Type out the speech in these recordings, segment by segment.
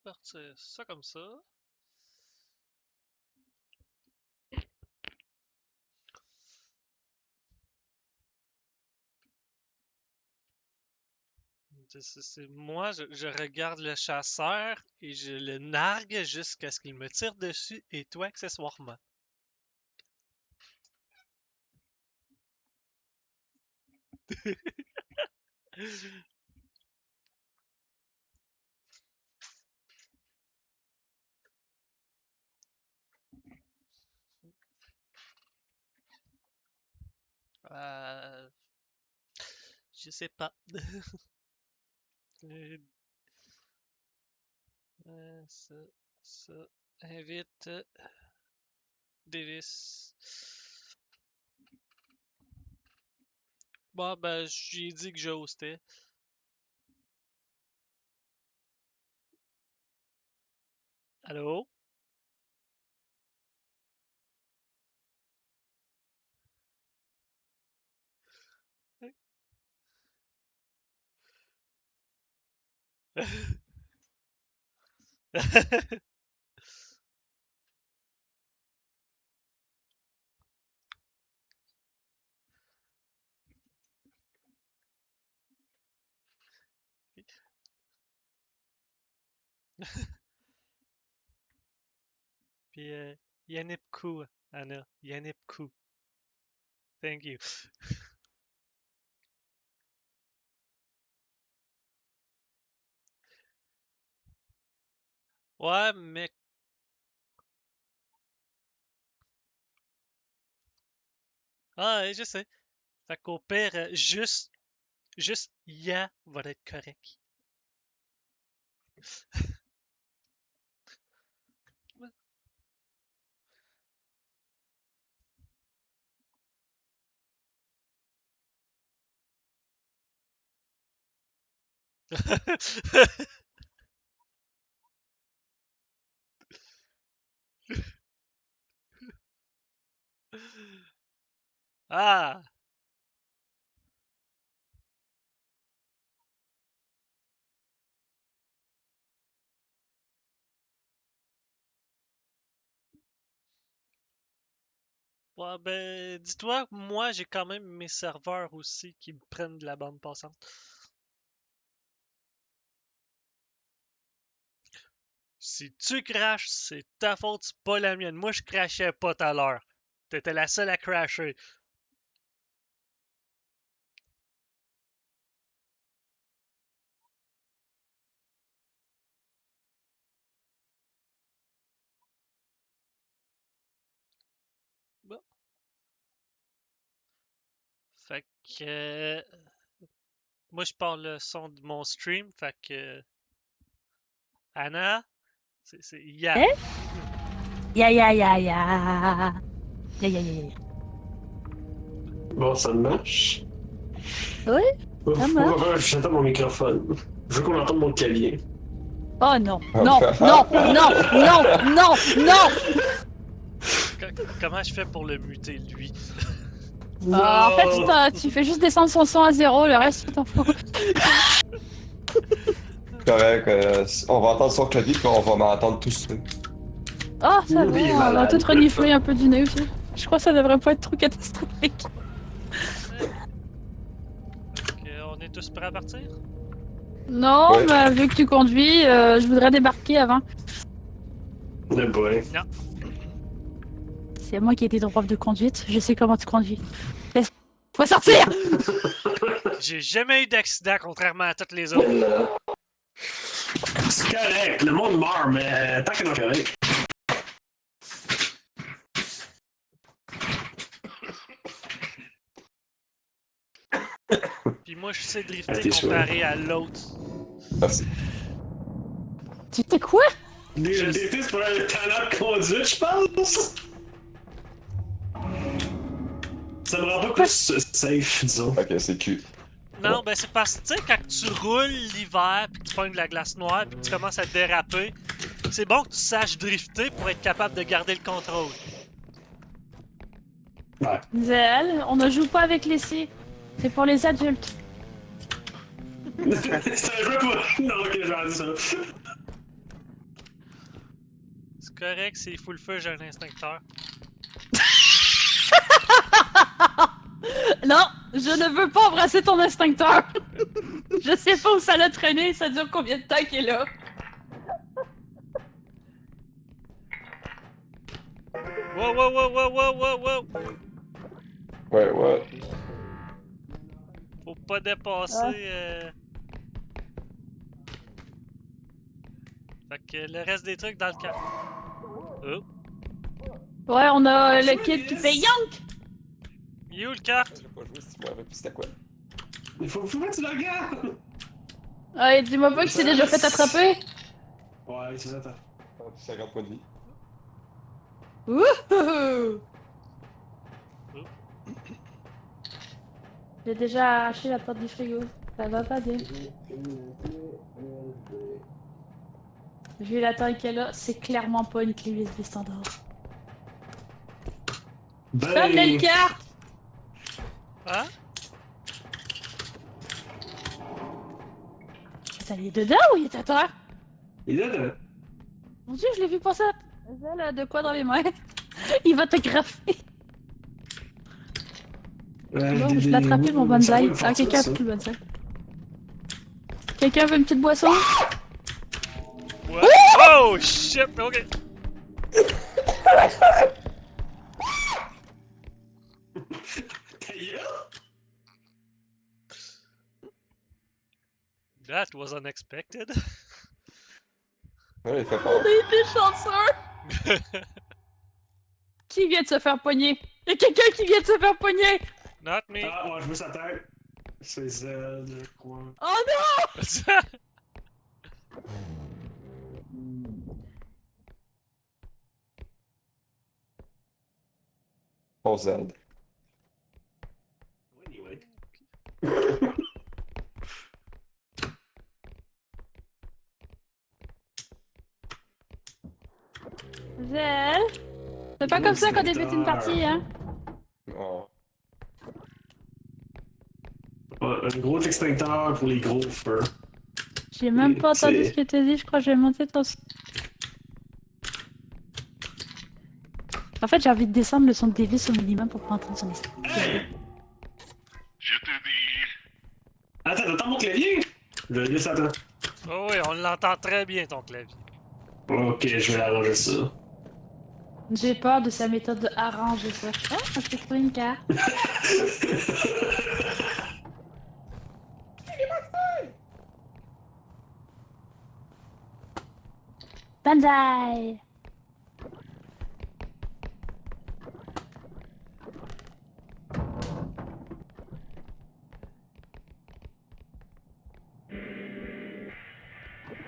partir ça comme ça. Moi, je regarde le chasseur et je le nargue jusqu'à ce qu'il me tire dessus et toi accessoirement. Euh, je sais pas. Euh, ça, ça. Invite Davis. Bon, ben, j'ai dit que je hostais. Allô? Puis, Yanipku, Anna. Yanipku. Thank you. Ouais, mais. Ah, ouais, je sais. Fait qu'au pire, juste Ya va être correct. Ah! Ouais, ben, dis-toi, moi, j'ai quand même mes serveurs aussi qui me prennent de la bande passante. Si tu crashes, c'est ta faute, c'est pas la mienne. Moi, je crachais pas tout à l'heure. T'étais la seule à crasher. Bon. Fait que. Moi, je parle le son de mon stream. Fait que. Anna, c'est Ya. Eh? Ya ya ya ya. Ya ya ya ya. Bon, ça marche. Oui, Ouf, ça marche. j'entends mon microphone. Je veux qu'on entende mon clavier. Oh non, non, non, non, non, non, non. Comment je fais pour le muter, lui? En fait, tu fais juste descendre son son à 0, le reste, tu t'en fous. Correct, on va entendre son clavier puis on va m'entendre tous. Oh, ça Il est va, on va malade. tout renifler un peu du nez aussi. Je crois que ça devrait pas être trop catastrophique. On est tous prêts à partir? Non, Ouais. mais vu que tu conduis, je voudrais débarquer avant. Le boy. C'est moi qui ai été ton prof de conduite, je sais comment tu conduis. Laisse-moi sortir. J'ai jamais eu d'accident, contrairement à toutes les autres. C'est correct, le monde meurt, mais tant qu'il est correct. Puis moi, je sais Ah, drifter t'es comparé à l'autre. Merci. Tu sais quoi? Des c'est pour un talent de conduite, je pense. Ça me rend pas plus safe, disons. Ok, c'est cul. Non, ben c'est parce que, tu sais, quand tu roules l'hiver, puis que tu pognes de la glace noire, puis que tu commences à déraper, c'est bon que tu saches drifter pour être capable de garder le contrôle. Ouais. Zéal, on ne joue pas avec les C. C'est pour les adultes. C'est un jeu pour. Non, ok, j'ai dit ça. correct, c'est full feu, j'ai un instincteur. Non, je ne veux pas embrasser ton instincteur. Je sais pas où ça l'a traîné, ça dure combien de temps qu'il est là. Wow, wow, wow, wow, wow, wow, wow! Ouais. Faut pas dépasser. Fait que le reste des trucs dans le camp. Oh! Ouais, on a le kid qui fait Yank! Il est où le carte? J'ai pas joué si je me rappelle plus c'était quoi. Il faut que tu le regardes! Ouais, dis-moi pas qu'il s'est déjà fait attraper. Ouais, c'est ça, attends. 50 points de vie. Wouhou! J'ai déjà arraché la porte du frigo. Ça va pas bien. Vu la taille qu'elle a, c'est clairement pas une clé USB standard. Comme les cartes! Hein? Attends, il est dedans ou il est à terre? Il est là. Mon dieu, je l'ai vu passer. Elle a de quoi dans les mains? Il va te graffer. Bon, je l'ai attrapé mon bonsaï. Ah, quelqu'un a pris le bonsaï. Quelqu'un veut une petite boisson? What? Oh shit! Ok! That was unexpected. Ouais, il fait On peur. a été chanceux! Qui vient de se faire pogner? Il y a quelqu'un qui vient de se faire pogner! Not me. Ah, ouais, je veux sa tête. C'est Z, je crois. Oh non! On Z. Anyway. Zell? C'est pas comme ça qu'on débute une partie, hein? Oh. Un gros extincteur pour les gros feux. J'ai même pas entendu C'est- ce que t'as dit, je crois que j'ai monté ton... En fait, j'ai envie de descendre le son de Davis au minimum pour pas entendre son histoire. Hey! Je te dis. Attends, t'entends mon clavier? Je le laisse attends. Oh oui, on l'entend très bien ton clavier. Ok, je vais arranger ça. J'ai peur de sa méthode de arranger ça. Ah, je peux trouver une carte. Banzai!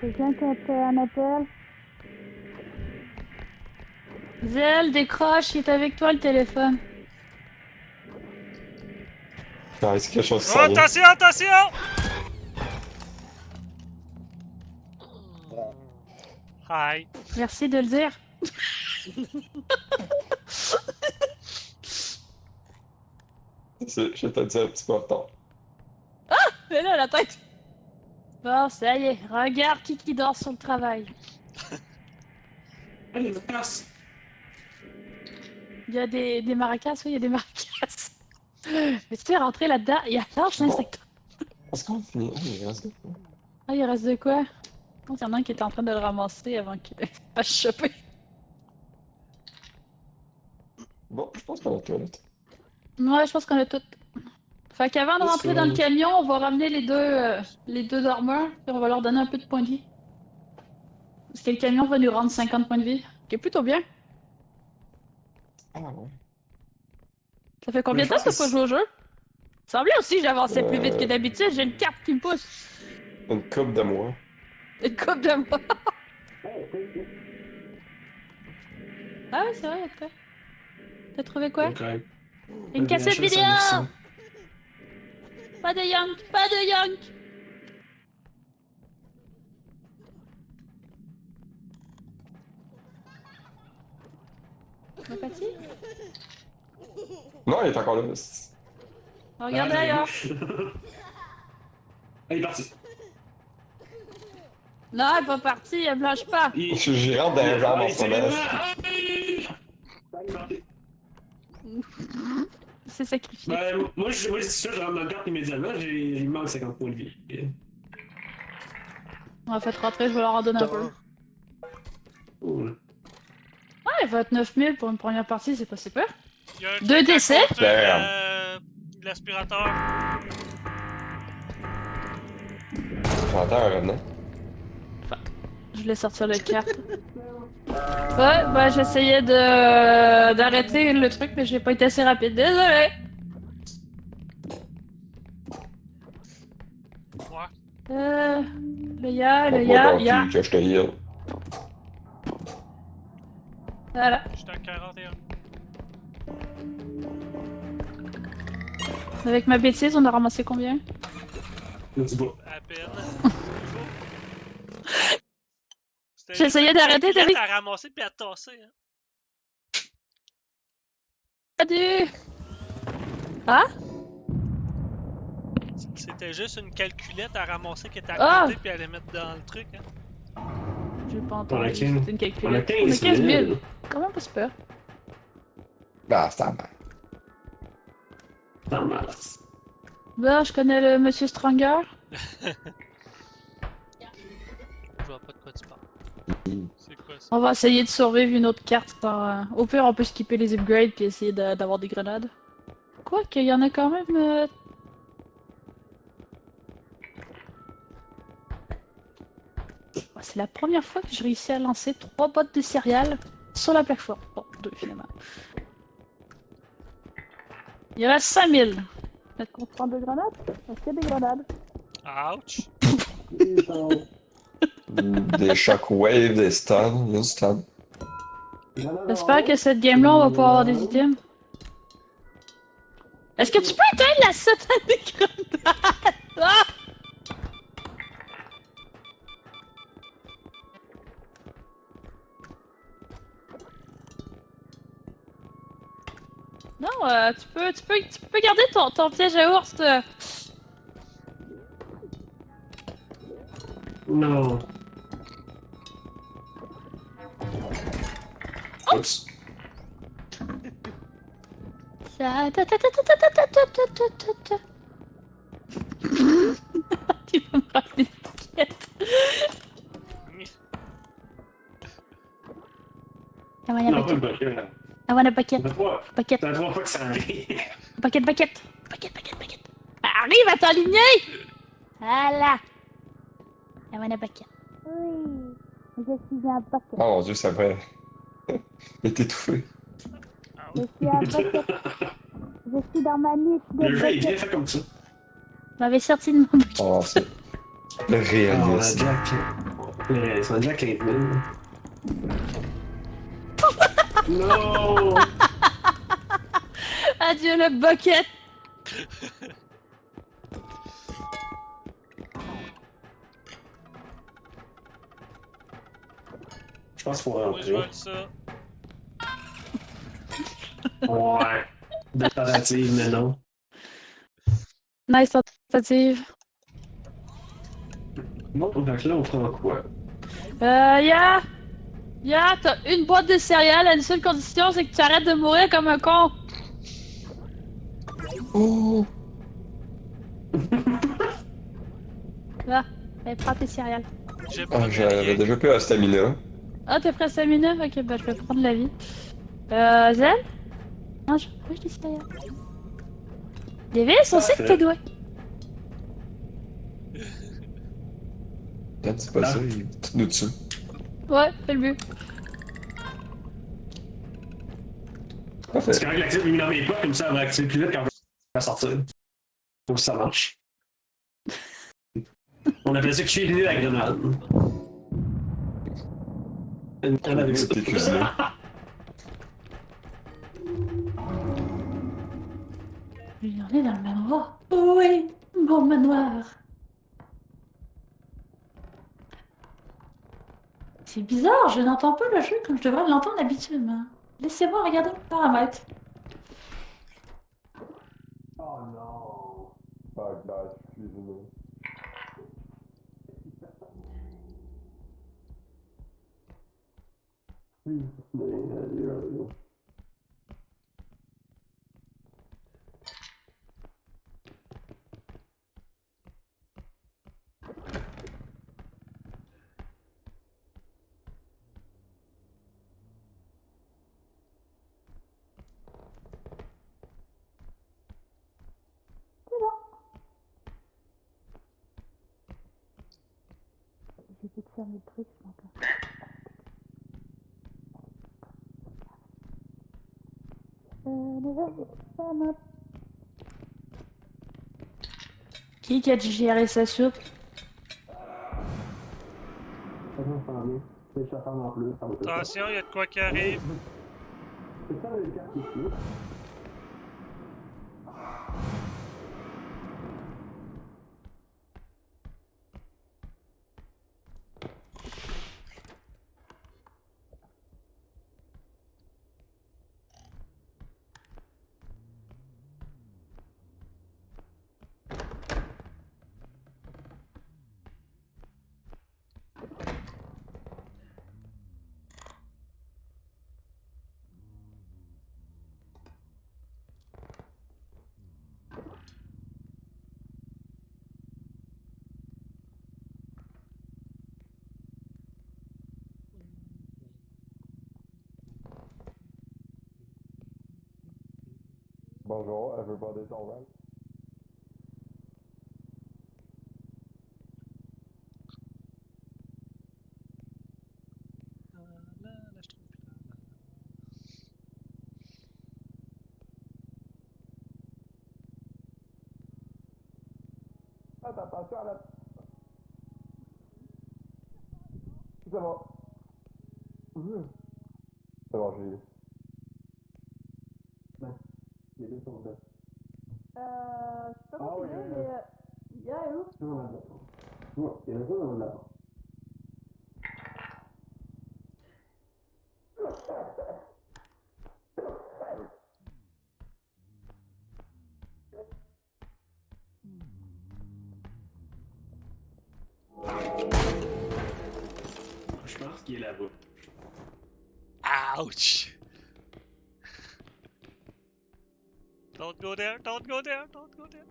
Quelqu'un qui a fait un appel? Zell, décroche, il est avec toi le téléphone. Ah, est-ce quelque chose qui Oh, s'en vient? attention, attention! Hi. Merci de le dire. Je te dis un petit peu en retard. Mais là, la tête! Bon, ça y est, regarde qui dort sur le travail. Hey, il passe! Il y a des maracas, oui, il y a des maracas. Mais tu peux rentrer là-dedans, il y a large l'inspecteur. Est-ce qu'on finit? Oh, il reste de quoi? Ah, il reste de quoi? Je pense qu'il y en a un qui est en train de le ramasser avant qu'il fasse choper. Bon, je pense qu'on a tout. Ouais, je pense qu'on a tout. Fait qu'avant de Yes, rentrer dans le camion, on va ramener les deux dormeurs, puis on va leur donner un peu de points de vie. Parce que le camion va nous rendre 50 points de vie, qui est plutôt bien. Ah ouais. Ça fait combien de temps que t'as pas joué au jeu? Ça semblait aussi que j'avançais plus vite que d'habitude, j'ai une carte qui me pousse. Une coupe de mois. Une coupe de moi. Ah ouais, c'est vrai, y'a de quoi. T'as trouvé quoi? Ok. Une cassette vidéo! Pas de Yank! Pas de Yank! Ma Patty? Non, il est encore là. Regardez ailleurs! Ah, il est parti. Non, elle est pas partie, elle blanche pas. Je rentre dans les jambes en ce moment. C'est sacrifié. Ben, moi, c'est sûr, je rentre dans le carte immédiatement, il me manque 50 points de vie. On va faire rentrer, je vais leur en donner un peu. Cool. Ouais, 29 000 pour une première partie, c'est pas super. Il y a un Deux truc à décès? construire, Damn. l'aspirateur. J'entends un revenant. Je voulais sortir la carte. Ouais, bah j'essayais d'arrêter le truc, mais j'ai pas été assez rapide. Désolé. Ouais. Le ya. Que je te heal. Voilà. J'étais à 41. Avec ma bêtise, on a ramassé combien? Je dis pas. À peine. C'était J'essayais juste une d'arrêter, calculette t'avais- à ramasser puis à tasser. Hein. Adieu. Ah? C'était juste une calculette à ramasser qui était à Ah! côté puis à les mettre dans le truc. Hein. J'ai pas On a entendu. 15 C'était une On a calculette. 15 000. 000. Comment pas super? Ah, c'est mal. Ça marche. Bah, je connais le monsieur Stranger. Je vois pas de quoi tu parles. C'est quoi ça? On va essayer de survivre une autre carte. Au pire, on peut skipper les upgrades puis essayer d'avoir des grenades. Quoi qu'il y en a quand même. C'est la première fois que je réussis à lancer 3 bottes de céréales sur la plateforme. Bon, 2 finalement. Il reste 5000. Est-ce qu'on prend 2 grenades? Est-ce qu'il y a des grenades? Ouch! Des shockwaves, des stuns, des stuns. J'espère que cette game-là, on va pouvoir avoir des items. Est-ce que tu peux éteindre la satanée grenade? Ah! Non, tu peux garder ton piège à ours. Non. Oups. Tu vas me rappeler une paquette. I want a Non, pas le bucket. bucket. I want a bucket. Ça fait trois- Bucket. ça fait 3 fois que ça arrive. Bucket. Bucket. Arrive à t'aligner! Voilà. I want a bucket. Oui. Je suis un bucket. Oh mon dieu, ça va. Il est étouffé. Je suis un bucket. Je suis dans ma niche de Le jeu est bien bucket. fait comme ça. Je m'avais sorti de mon bucket. Oh, c'est le Ah, on a réalisme. Jack. C'est un Jack 5000. Non! Adieu le bucket. Je pense qu'il faut Moi je rentrer. vole ça. Ouais. Belle tentative, mais non. Nice tentative. Bon, donc là, on prend quoi? T'as une boîte de céréales à une seule condition, c'est que tu arrêtes de mourir comme un con. Oh! Là, prends tes céréales. J'ai pas Ah, de j'avais rien. déjà plus la stamina. Ah, t'es prêt à 5 minutes? Ok, bah je vais prendre la vie. Zen? Mange des céréales. Davis, on sait que t'es doué. Dan, c'est pas ça, il est tout nous dessus. Ouais, c'est le but. Parfait. C'est quand même l'active mis dans mes poches, comme ça, elle va activer plus vite quand je vais sortir. Faut que ça marche. On appelle ça cuisiner la grenade. Une canne avec ça. T'es cuisiné. On est dans le manoir. Oui, mon manoir. C'est bizarre, je n'entends pas le jeu comme je devrais l'entendre habituellement. Laissez-moi regarder les paramètres. Oh non. Ah, glace, cuisiné. J'essaie de faire mes trucs, je m'entends. Qui a géré sa soupe? Attention, il y a de quoi qui arrive. Bonjour, everybody's alright. Là, je trouve plus là. Faites attention à la... C'est bon. C'est bon, j'ai eu. Les deux sont là. Je sais pas Ah comment oui, c'est, mais il y a où? Ouais, il y en a deux dans là-bas. Je pense qu'il est là-bas. Ouch! Don't go there, don't go there, don't go there.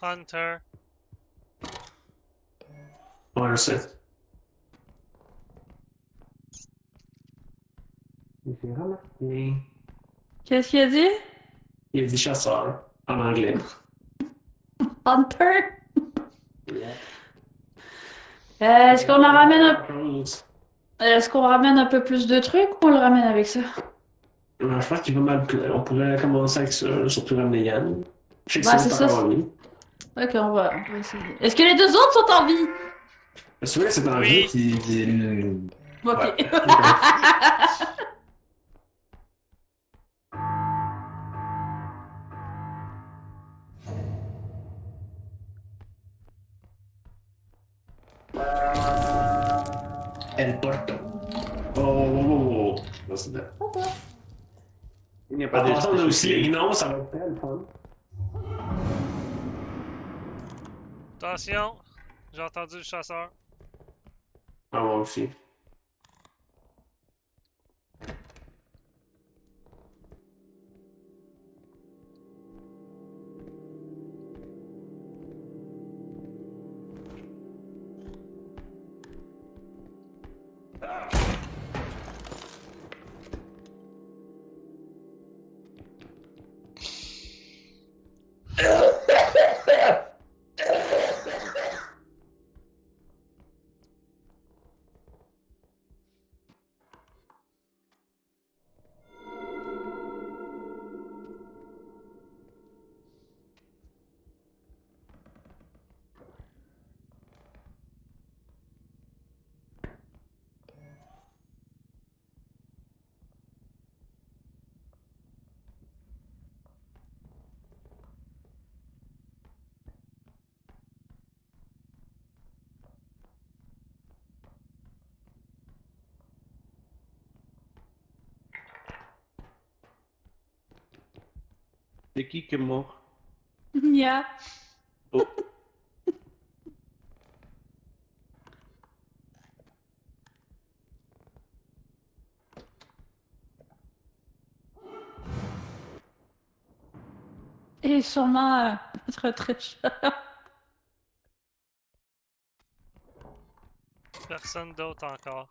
Hunter. Ouais, je sais. J'ai remarqué. Qu'est-ce qu'il a dit? Il a dit chasseur en anglais. Hunter? Est-ce qu'on en ramène Est-ce qu'on ramène un peu plus de trucs ou on le ramène avec ça? Je pense qu'il va mal. On pourrait commencer avec ça, surtout ramener Yann. Je sais que Ouais, c'est c'est ça. encore en vie. Ok, on va essayer. Est-ce que les deux autres sont en vie? C'est vrai que c'est en Oui. vie qui. Ok. Ouais. El Porto. Oh. Non, c'est bien. Il n'y a En pas de passant, on a aussi spécifique. Rhino, ça va être très le fun. Attention, j'ai entendu le chasseur. Ah, moi aussi. C'est qui est mort? Nya. Oh. Et sûrement notre tricheur. Personne d'autre encore.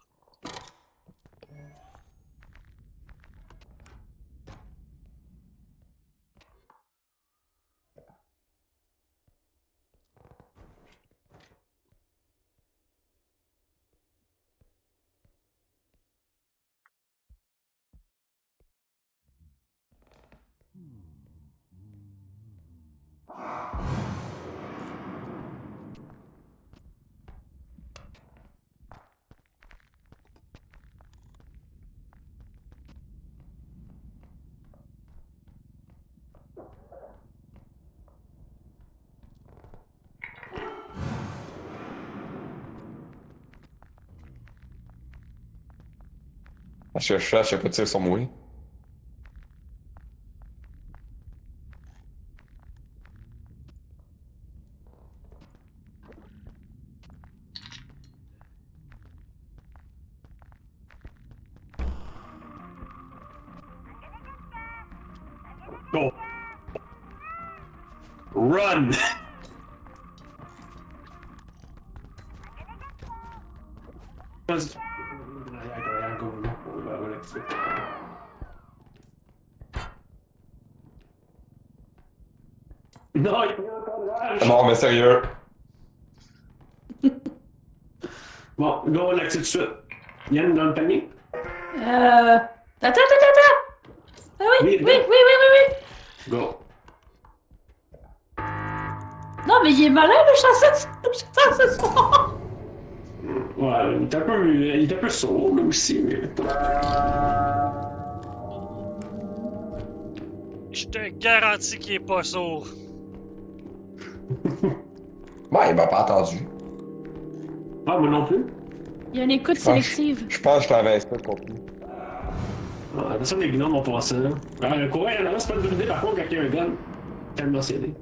Je cherche, y'a pas de tir sur moi. Go! Run! Vas-y. Derrière, go, go. On va avec ça. Non, il y a encore de rage! Non, mais sérieux. Bon, go, on l'active tout de suite. Yann, dans le panier? Attends! Ah oui, Oui, oui. Go. Non, mais il est malin, le chasseur ce soir. Ouais, il est un peu sourd, là aussi, mais. Je te garantis qu'il est pas sourd. Ouais, il m'a pas entendu. Ah, moi non plus. Il y a une écoute sélective. Je pense que je t'avais ça compris. Ah, attention, les gnomes vont passer, là. Ah, le courant, là, c'est pas une bonne idée, par contre, quand il y a un gun. Tellement cédé.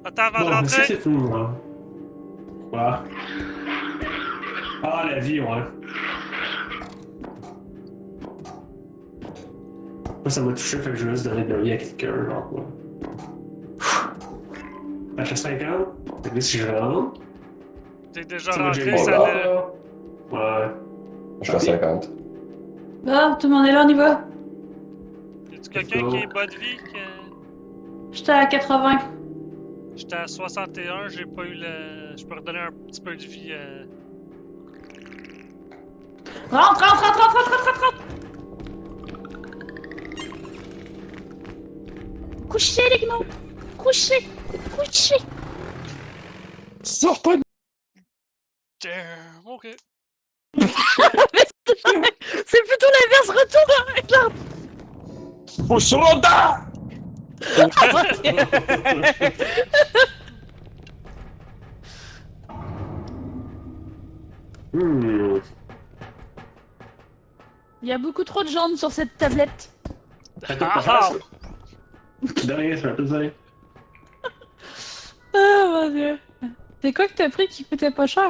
Attends avant de Bon, ça rentrer. c'est tout, hein. Voilà. Ah, la vie, ouais. Moi, ça m'a touché, fait que je vais juste donner de la vie à quelqu'un, genre, quoi. H50, fait que si je rentre, T'es déjà ça m'a rentré, déjà ça été le... là. Ouais. Je suis à 50. Bon, tout le monde est là, on y va. Y'a-tu quelqu'un qui est bas de vie? J'étais à 80. J'étais à 61, j'ai pas eu le... Je peux redonner un petit peu de vie. Rentre! Couchez, les gnomes! Couchez! Sors pas de... Damn, ok. C'est plutôt l'inverse, retourne avec l'arbre! Faut sur l'autre. Hmm. Il y a beaucoup trop de jambes sur cette tablette. Ça coûte pas cher, ça. De rien, ça fait plaisir. Ah mon dieu. C'est quoi que t'as pris qui coûtait pas cher?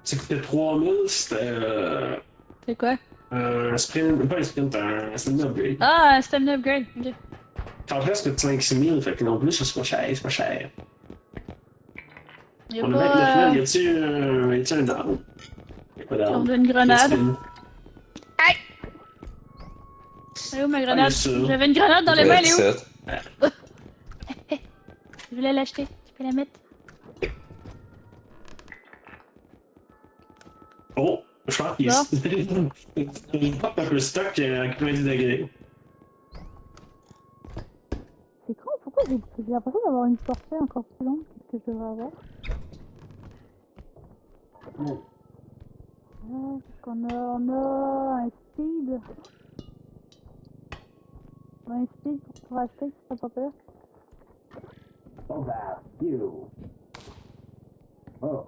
Ça coûtait 3000, c'était C'est quoi? un sprint, pas un sprint, un stamina upgrade. Ah, un stamina upgrade. Ok. En fait, ça coûte 5-6 000, fait que non plus, c'est pas cher, c'est pas cher. Y'a On a pas... 29 000, y a-tu un arbre? Y'a pas On d'arbre. donne une grenade. Aïe! Elle est où ma grenade? ça. J'avais une grenade dans les mains, elle est où? 27. Je voulais l'acheter. Tu peux la mettre? Oh! Je pense qu'il est pop un peu stock à 90 degrés. C'est con, pourquoi j'ai l'impression d'avoir une portée encore plus longue que je devrais avoir? Qu'est-ce qu'on a? On a un speed. On a un speed pour acheter, c'est pas peur. Oh, bah, you! Oh!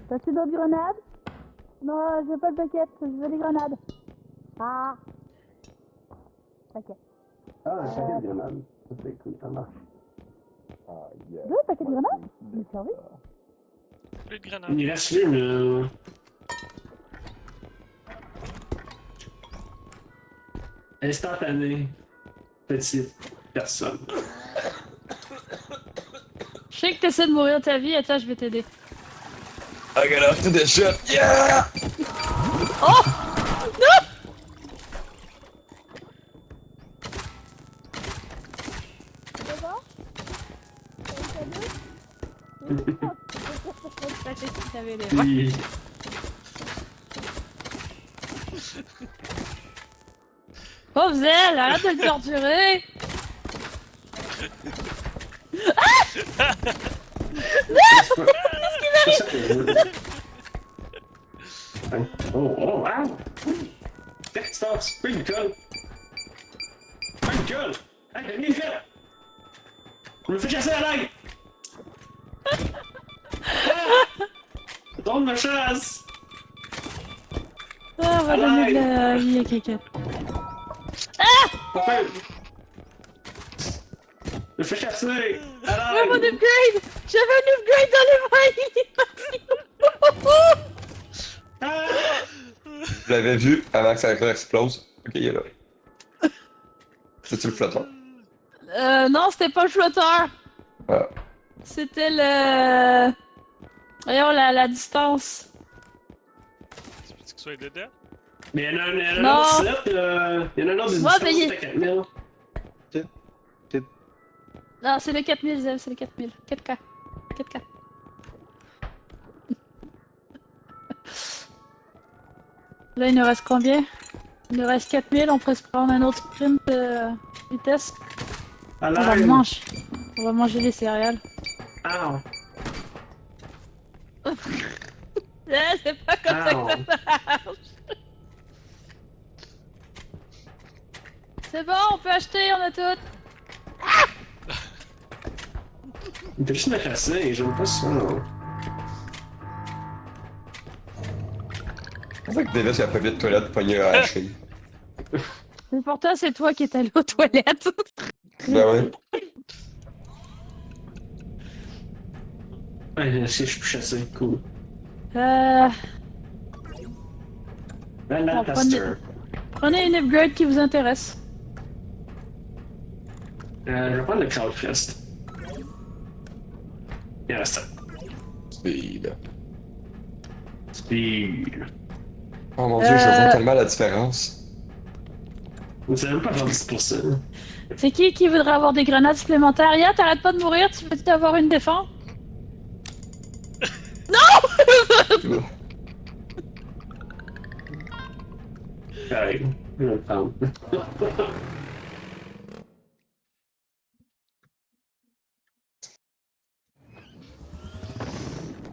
T'as-tu d'autres grenades? Non, je veux pas le paquet, je veux des grenades. Ah! Paquet. Ah, un paquet de grenades. Ça, c'est cool, ça marche. Ah, yeah. Deux paquets de grenades? Il est servi? Plus de grenades. Il reste une. Instantané. Petite personne. Je sais que t'essaies de mourir ta vie, attends, je vais t'aider. I got off to the shot. Yeah! Oh! Non! C'est bon? Puis. Pauvre Zelle, arrête de le torturer! Oh, oh, ah! Qu'est-ce qui se passe? Pas une colle! Pas une colle! Hey, j'ai rien fait! Je me fais chasser à l'ail! Ah! Tourne ma chasse! Ah, on va donner de la vie à quelqu'un. Papa! Je me fais chasser! À Ouais, l'ail! mon upgrade! J'avais un upgrade dans les mains! Ah! Je l'avais vu avant que ça explose. Ok, il est là. C'est-tu le flotteur? Non, c'était pas le flotteur. Ah. C'était le... Voyons, la distance. Tu veux que tu sois dedans? Mais il y en a un Non. autre site, il y en a un autre des Moi, distances, payé. c'était 4000. Non, c'est le 4000, Zelle, c'est le 4000. 4K. 4K. Là, il nous reste combien? Il nous reste 4000, on pourrait se prendre un autre sprint vitesse. À On va l'ail! manger. On va manger les céréales. Ah! C'est pas comme ça que ça marche. C'est bon, on peut acheter, on a tout. Il peut juste me chasser, j'aime pas ça. C'est ça que Davis il a pas vite de toilette pogné à la cheville. Mais pourtant, c'est toi qui es allé aux toilettes. Ben ouais. Ouais, si je peux chasser, cool. Euh... Landman On Caster. Prenez une upgrade qui vous intéresse. Je vais prendre le Cloudfest. Il reste ça. Speed. Speed. Oh mon dieu, je vois tellement la différence. Vous savez même pas faire 10%. C'est qui voudrait avoir des grenades supplémentaires? Ya, t'arrêtes pas de mourir, tu veux avoir une défense? Allez, je vais le prendre.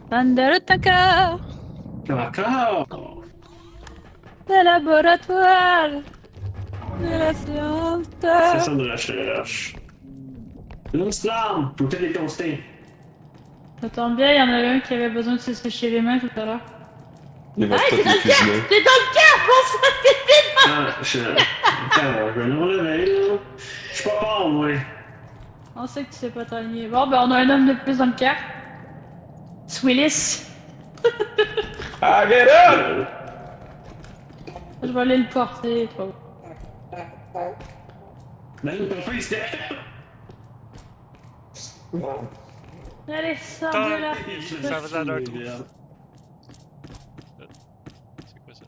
Bandarataka! Encore! Le laboratoire! De la science! C'est ça de recherche. Une slam! Vous faites des constats. Ça tombe bien, il y en avait un qui avait besoin de se sécher les mains tout à l'heure. Il va Ah, pas t'es dans les le cœur! cuisiner. T'es dans le cœur! Bon ça, t'es vite! Ah, Attends, je vais me relever, là. Je suis pas fort, moi. On sait que tu sais pas t'aligner. Bon, ben on a un homme de plus dans le cœur. C'est Willis. Ah, get up! Je vais aller le porter, toi. Même ton fils, c'était... Allez, sors de là. Ça faisait l'air trop. C'est quoi ça?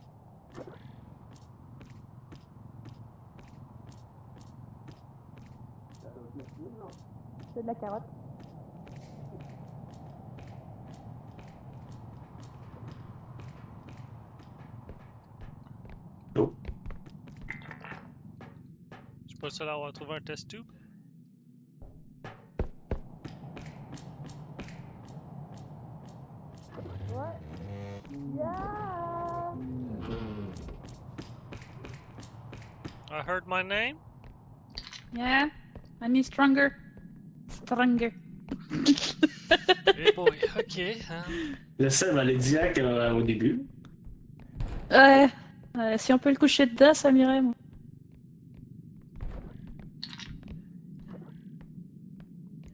C'est de la carotte. Je suis pas le seul à avoir trouvé un test tube. I heard my name. Yeah, I need stronger. Stronger. Hey boy, ok. Le seul elle dit au début. Ouais, si on peut le coucher dedans, ça m'irait, moi.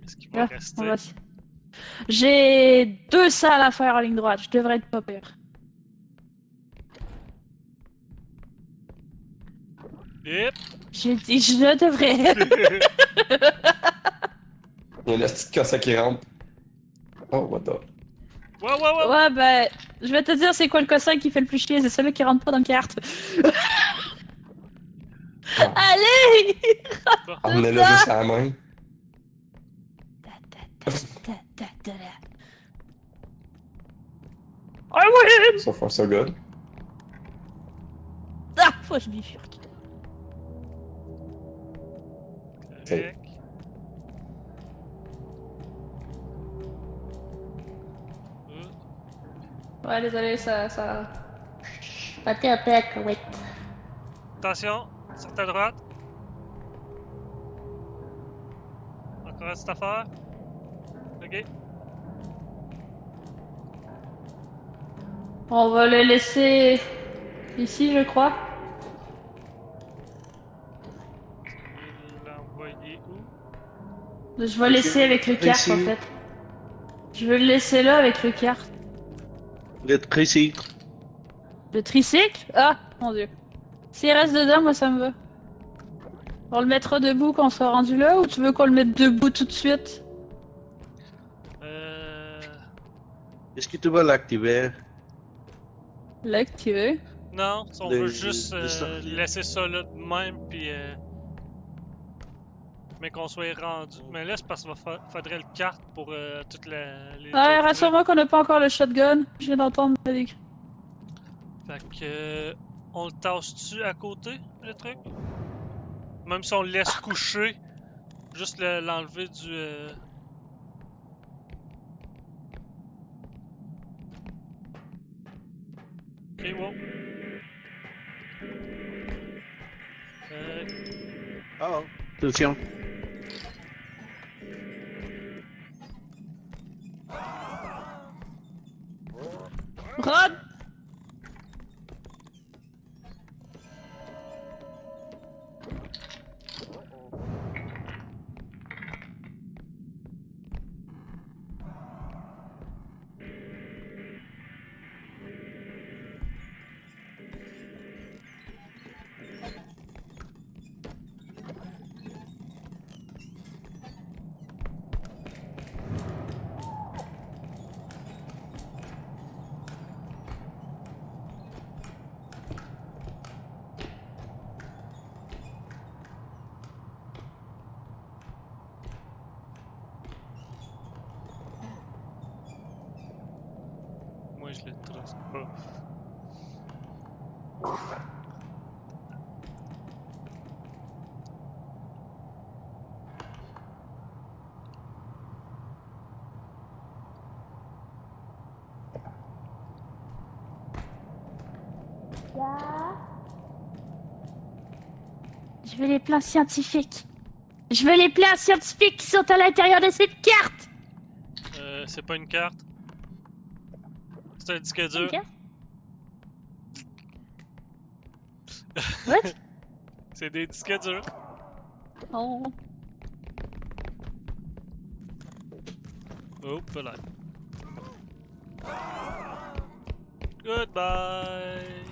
Est-ce qu'il va Là, rester? on va... J'ai 2 salles à faire en ligne droite, je devrais être pas pire. Yep. J'ai dit je devrais. Il y a la petite casse qui rentre. Oh, what the... Ouais. Ouais, ben, je vais te dire c'est quoi le cossin qui fait le plus chier, c'est celui qui rentre pas dans la carte. Allez! Emmenez-le juste à la main. I win! So far, so good. Ah, faut que je bifurque. Correct. Ouais, désolé, ça... Pas t'es un peu correct. Attention, sur ta droite. Encore une petite affaire. Ok. On va le laisser ici, je crois. L'envoyer où? Je vais laisser avec le carte, en fait. Je vais le laisser là avec le carte. Le tricycle. Le tricycle? Ah, mon dieu. S'il reste dedans, moi ça me va. On le mettra debout quand on sera rendu là ou tu veux qu'on le mette debout tout de suite? Est-ce que tu vas l'activer? L'activer? Non, on Le- veut juste le sortir. laisser ça là de même, puis mais qu'on soit rendu. Mais là, c'est parce qu'il faudrait le carte pour toutes les. Ouais, autres rassure-moi qu'on n'a pas encore le shotgun. Je viens d'entendre des cris. trucs. Fait que. On le tasse-tu à côté, le truc? Même si on le laisse coucher, juste l'enlever du. Ok, wow. Oh, attention. Rod! Moi, je le trace pas. Je veux les plans scientifiques. Je veux les plans scientifiques qui sont à l'intérieur de cette carte! C'est pas une carte. C'est un disque dur. Ok. What? C'est des disques durs. Oh. Oh, voilà. Goodbye.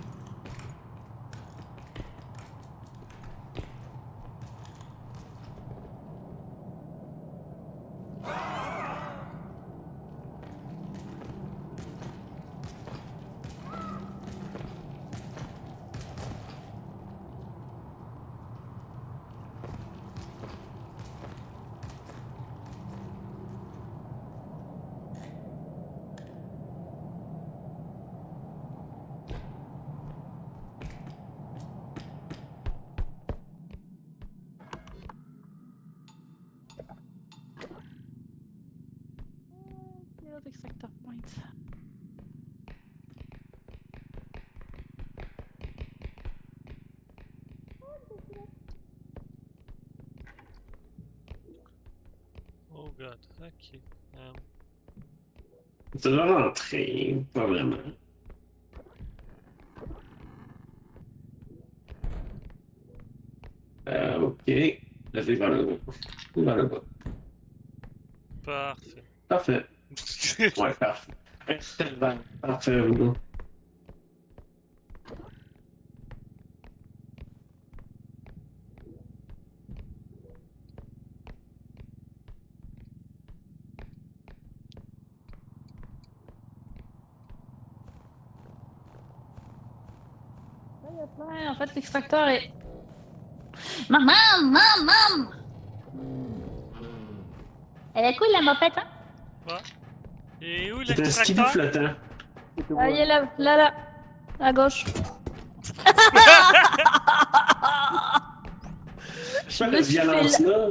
Field extractor point. Oh god, ok. Tu dois rentrer, pas vraiment. Ok. La vie va là-bas. Va là-bas. Parfait. Parfait. Ouais, parfait. Tellement parfait, vous. Ouais, en fait, l'extracteur est. Maman! Elle est cool la mopette, hein? Et où C'est un skidoo l'extracteur? flottant. Ah, il est là, à gauche. Je fais me de suis fait violence là.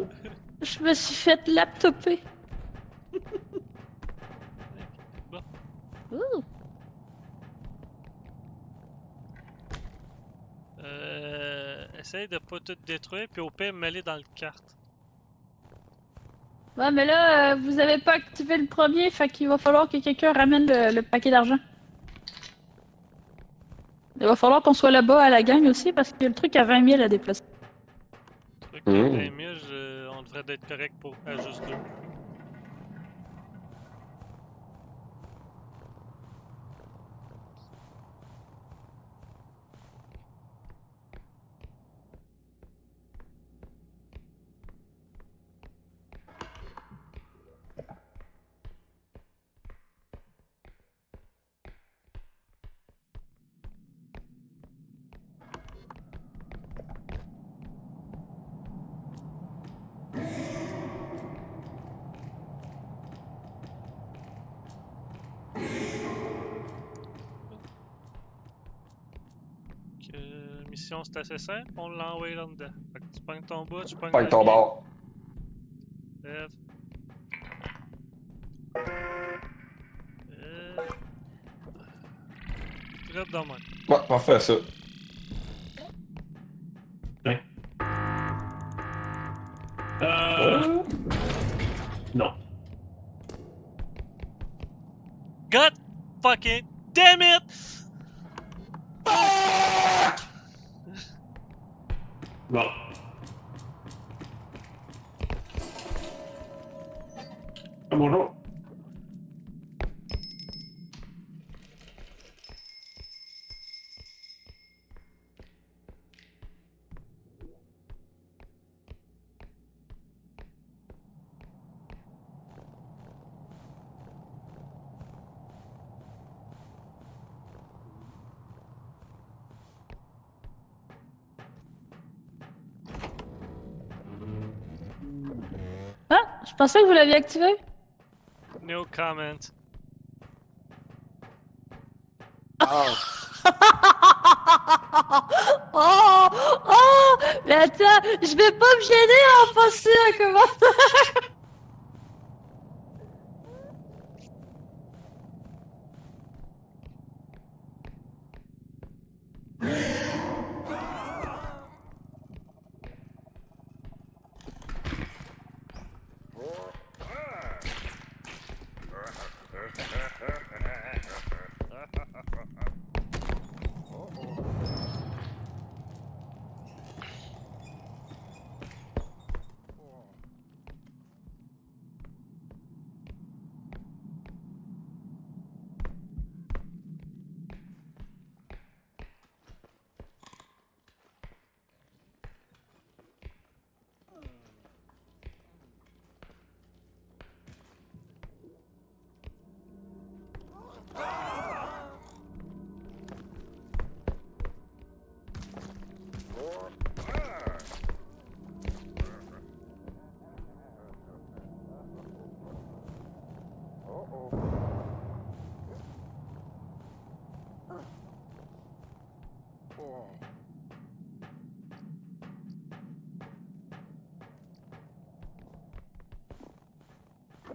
Je me suis fait laptoper. Bon. Ouh. Essaye de pas tout détruire, puis au pire, mêler dans le carte. Ouais, mais là, vous avez pas activé le premier, fait qu'il va falloir que quelqu'un ramène le paquet d'argent. Il va falloir qu'on soit là-bas à la gang aussi, parce que le truc a 20 000 à déplacer. Truc Mmh. 20 000, on devrait être correct pour à juste 2. Mission, c'est assez simple, on l'a envoyé là-dedans. Fait que tu pognes ton bout, tu pognes Pas le avec ton mien. bord. Lève. Drette dans moi. Ouais, parfait ça. Non. God fucking damn it! Bon. Ah, bonjour. Ah, je pensais que vous l'aviez activé. No comment. Oh, Oh! Oh! Mais attends, je vais pas me gêner à passer un commentaire.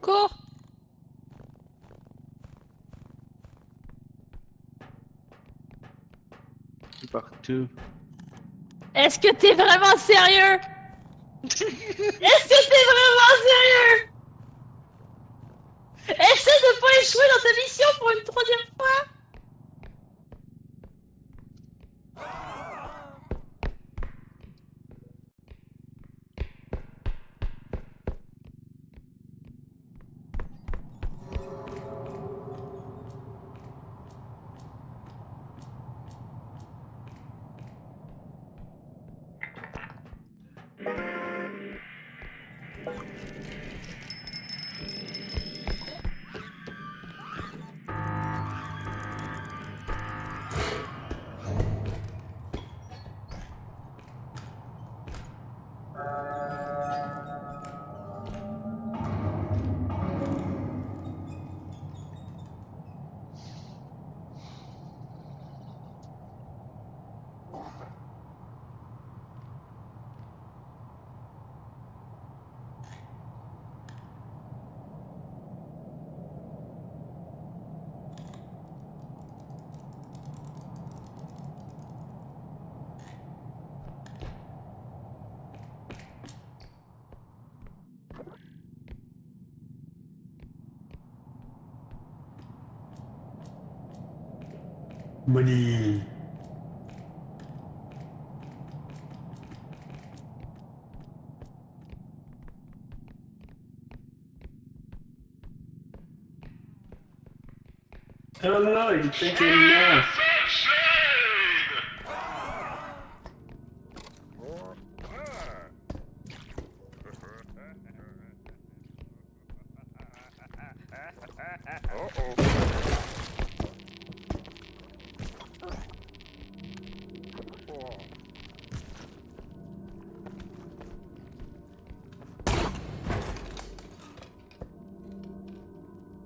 Cours! Partout. Est-ce que t'es vraiment sérieux? Est-ce que t'es vraiment sérieux? Essaie de pas échouer dans ta mission pour une troisième fois! Money. Oh no, you think you're enough.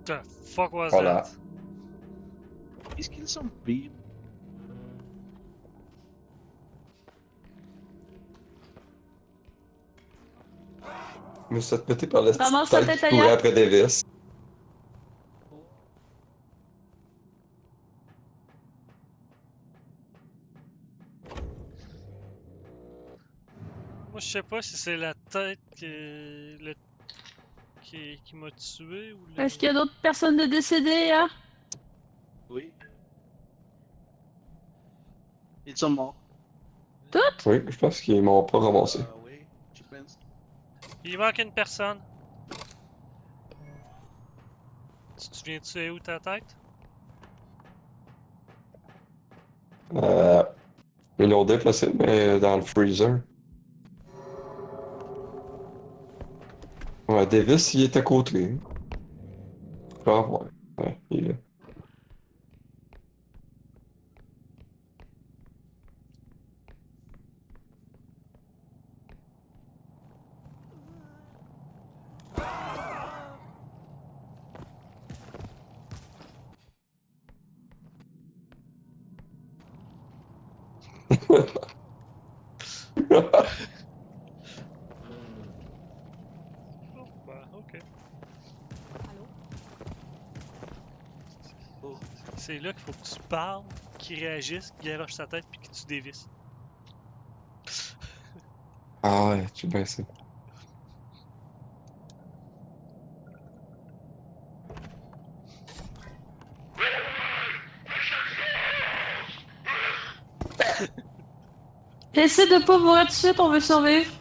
The fuck was Voilà. that? He's killed some people. Je me suis fait péter par la petite Ramasse ta tête tête qui courait ailleurs. après Davis. Moi, je sais pas si c'est la tête qui m'a tué ou le... Est-ce qu'il y a d'autres personnes de décédées là? Oui. Ils sont morts. Oui, je pense qu'ils m'ont pas ramassé. Oui, je pense. Il manque une personne. Tu te souviens-tu c'est où ta tête? Ils l'ont déplacé, mais dans le freezer. Ouais, Davis, il est à côté. Je peux en voir. Ouais, il est là. Oh, bah, ok. Oh. C'est là qu'il faut que tu parles, qu'il réagisse, qu'il garoche sa tête puis que tu dévisses. Ah ouais, tu bien ça. Essaie de pas mourir tout de suite, on veut survivre.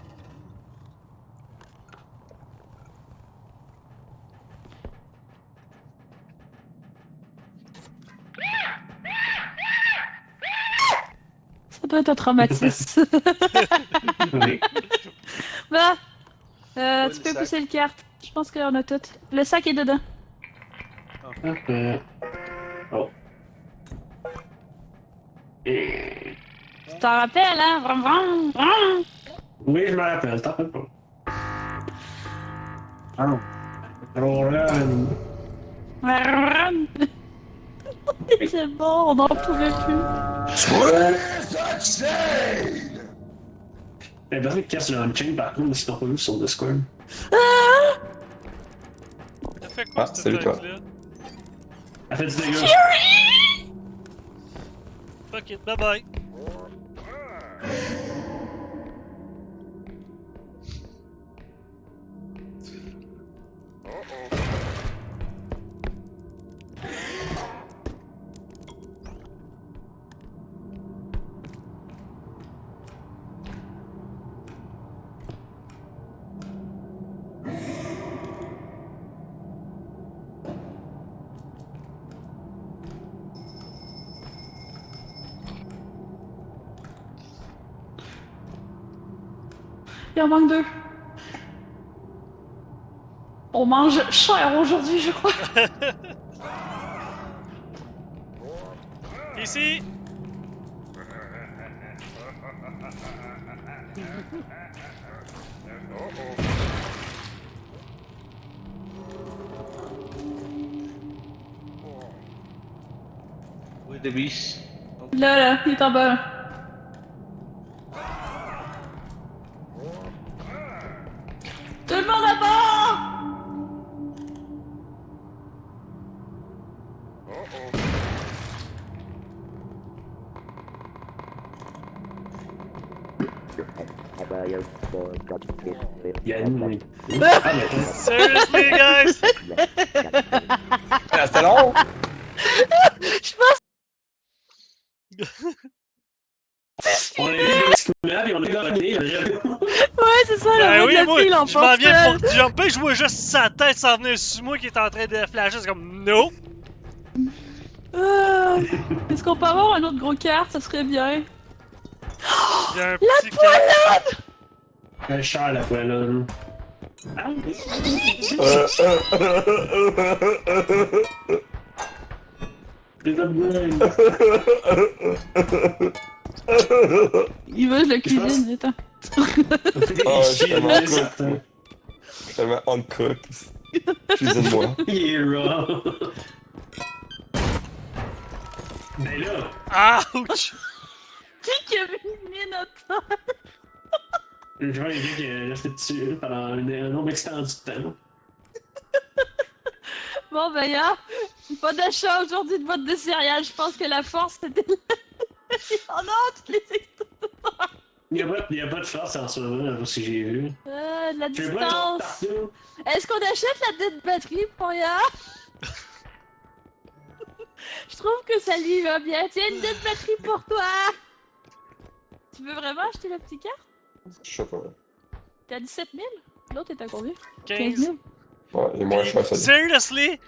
Ça doit être un traumatisme. Oui. Bah, Ouais, tu le peux sac. pousser le carte. Je pense qu'on a tout. Le sac est dedans. Hop. Oh. Et... Tu t'en rappelles, hein? Vroom, vroom, vroom. Oui, je me rappelle, t'en fais pas. Ah. Run. Vroom. C'est bon, on n'en pouvait plus. Il y a personne qui casse le on-chain par contre, mais c'est pas vu sur Discord. fait quoi, Ah, cette salut, toi. là? Elle fait du dégât. Fuck it, bye bye. Il en manque 2. On mange cher aujourd'hui, je crois. Ici! Où est le biche? Là, il est en bas. Là. Tout le monde à bord! Yann. Ah, mais attends. Seriously, guys! Ah, c'était long! Je pense On a eu des petits coups et on est gagné. ouais, c'est ça, Ben le oui, de la moi, file en je m'en viens porte-seul. pour jumper, je vois juste sa tête s'en venir sur moi qui est en train de flasher, c'est comme no! Est-ce qu'on peut avoir un autre gros carte? Ça serait bien. Il y a un petit cas. Un chat, la poêle. Ah, des upgrades. Il veut, je le cuisine, attends. Ah, je suis tellement Il est certain. Tellement uncooked. Cuisine-moi. Il est raw. Mais là, Ouch! Qui a mis notre temps? je vois quelqu'un qui est resté dessus pendant un nombre extendu de temps. Bon, ben, y'a pas d'achat aujourd'hui de boîte de céréales. Je pense que la force, c'était oh non, toutes les Il y a pas de force en ce moment, ce que j'ai vu. de la Je vois distance. partout. Est-ce qu'on achète la dette batterie pour ya? Je trouve que ça lui va bien. Tiens, une dette batterie pour toi. Tu veux vraiment acheter la petite carte? Je sais pas. T'es à 17 000? L'autre est à combien? 15 15. 000. Ouais, il est moins cher, ça. Seriously?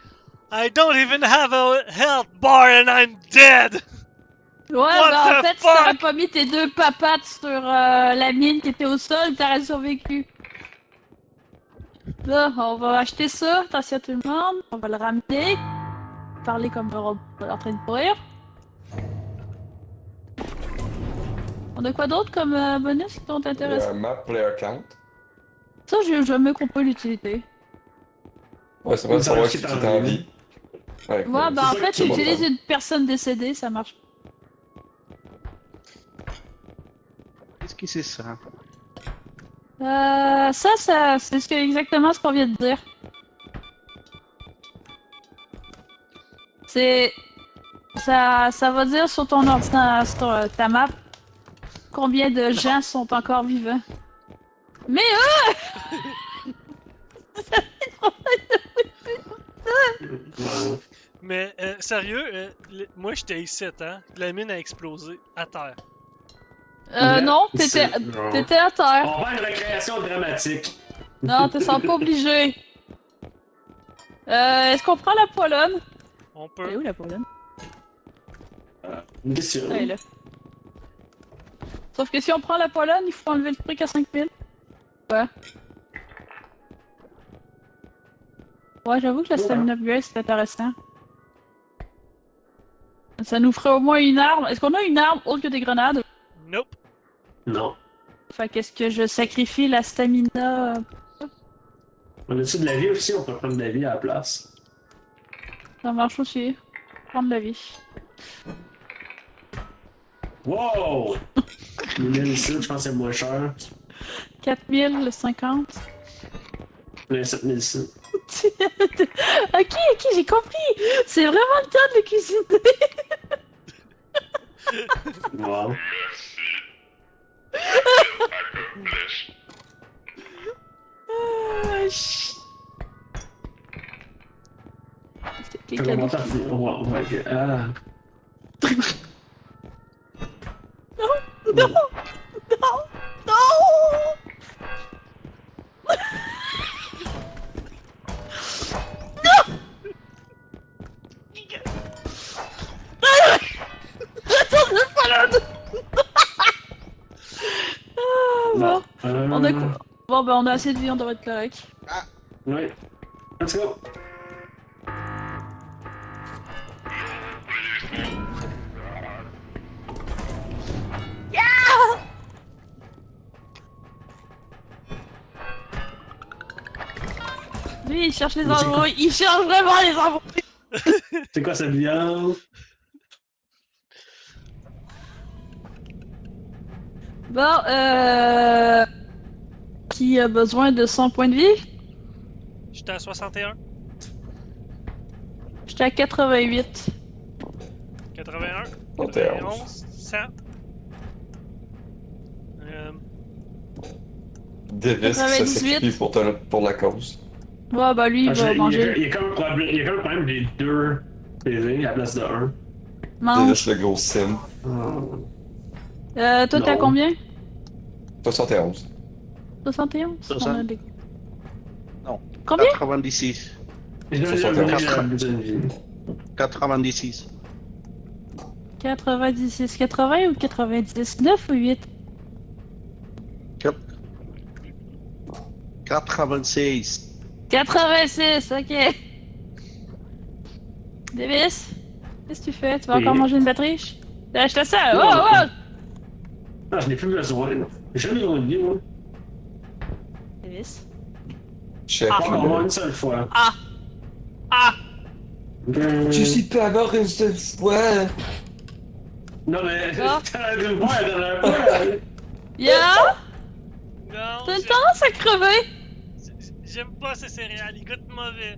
I don't even have a health bar and I'm dead! Ouais, What bah en the fait, si t'aurais fuck? pas mis tes 2 papates sur la mine qui était au sol, t'aurais survécu. Là, on va acheter ça. Attention à tout le monde. On va le ramener. Parler comme un robot en train de courir. On a quoi d'autre comme bonus qui t'ont Il y a intéressé? un map player count. Ça, j'ai jamais compris l'utilité. Ouais, c'est vrai de savoir qui est en vie. Ouais, Ouais, bah en ça fait, que c'est bon, j'utilise ça. une personne décédée, ça marche. Qu'est-ce que c'est ça? Ça, c'est exactement ce qu'on vient de dire. C'est... ça va dire sur ton ordinateur, sur ta map, combien de gens sont encore vivants. Mais Ouais. Mais sérieux, moi j'étais ici, hein? La mine a explosé à terre. non, C'est- t'étais à terre. On va faire une récréation dramatique. Non, t'es sans pas obligé. Est-ce qu'on prend la Pologne? On Elle est peut. où la Pologne? Une question. Elle est là. Sauf que si on prend la Pologne, il faut enlever le fric à 5000. Ouais. Ouais, j'avoue que la stamina upgrade c'est intéressant. Ça nous ferait au moins une arme. Est-ce qu'on a une arme autre que des grenades? Nope. Non. Fait qu'est-ce que je sacrifie la stamina? On a-tu de la vie aussi? On peut prendre de la vie à la place. Ça marche aussi. Prendre la vie. Wow! 1000 ici, je pense que c'est moins cher. 4050. On a 7000 ici. Ok, j'ai compris. C'est vraiment le temps de le cuisiner. Wow. Accomplish. Ah, chut. C'est Fait quelqu'un qu'on d'autre. entend finir. Ouais, ok. Ah. Non, non, non. Attends, le malade. Ah, bon. On a quoi? Bon, ben, on a assez de vie, on devrait être correct. Oui. Let's go. Lui, il cherche les Mais c'est quoi? embrouilles. Il cherche vraiment les embrouilles. C'est quoi cette viande? Bon, qui a besoin de 100 points de vie? J'étais à 61, J'étais à 88. 81, 91. 91, 100. Davis qui 98. se sacrifie pour la cause. Ouais, bah lui, il va manger. Il y a quand même un problème des 2 PV à la place de 1. Mange. Davis le gros sim. Toi, t'as Non. combien? 71. 71? 60. On a des- Non. Combien? 96. J'ai 71. une vie. 96. 96, 80 ou 99 ou 8? 96. 86, ok. Davis, qu'est-ce que tu fais? Tu vas Oui. encore manger une batterie? T'as acheté ça? Non. Oh, oh! Ah, je n'ai plus besoin. J'ai jamais besoin de vie, moi. Davis. Chef, Pas le- avoir une seule fois. Ah! Ah! Je suis pas avoir une seule fois. Non, mais. Ah. T'as dû le voir la dernière fois. Ya! Non, T'as une tendance à crever! j'aime pas ces céréales, ils goûtent mauvais.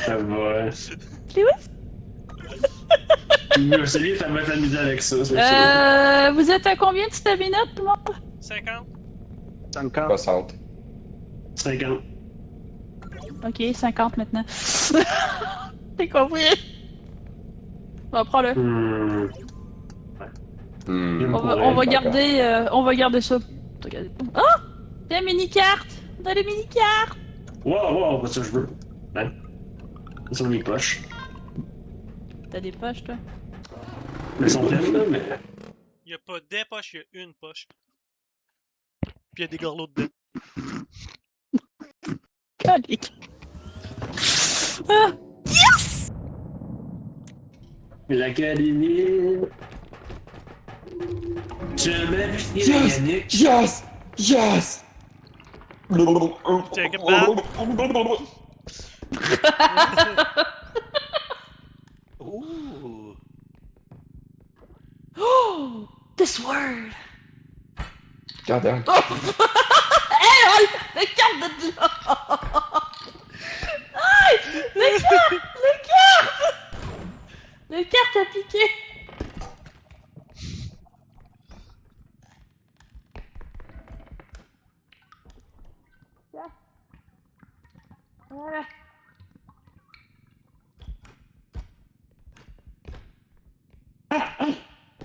Ah, ouais. Lewis? Mieux, c'est lui, ça va t'amuser avec ça, c'est sûr. Vous êtes à combien de stamina, tout le monde? 50. 50. 60. 50. Ok, 50 maintenant. J'ai compris. Bon, prends-le. On va garder ça. Ah! Des mini-cartes! On a des mini-cartes! Wow, ça je veux. Ouais. C'est sur mes poches. T'as des poches, toi? Elles sont pleines, là, mais. Il y a pas des poches, il y a une poche. Puis il y a des gorlots dedans. Calique. Ah! Yes! L'académie. Tu m'as vu, Yes! Yannick. Yes! Yes! Check it back. Ooh. Oh! This word! Regarde, Hey, oh, le carte de là! Aïe! Le carte! Le carte! Le carte a piqué! Voilà.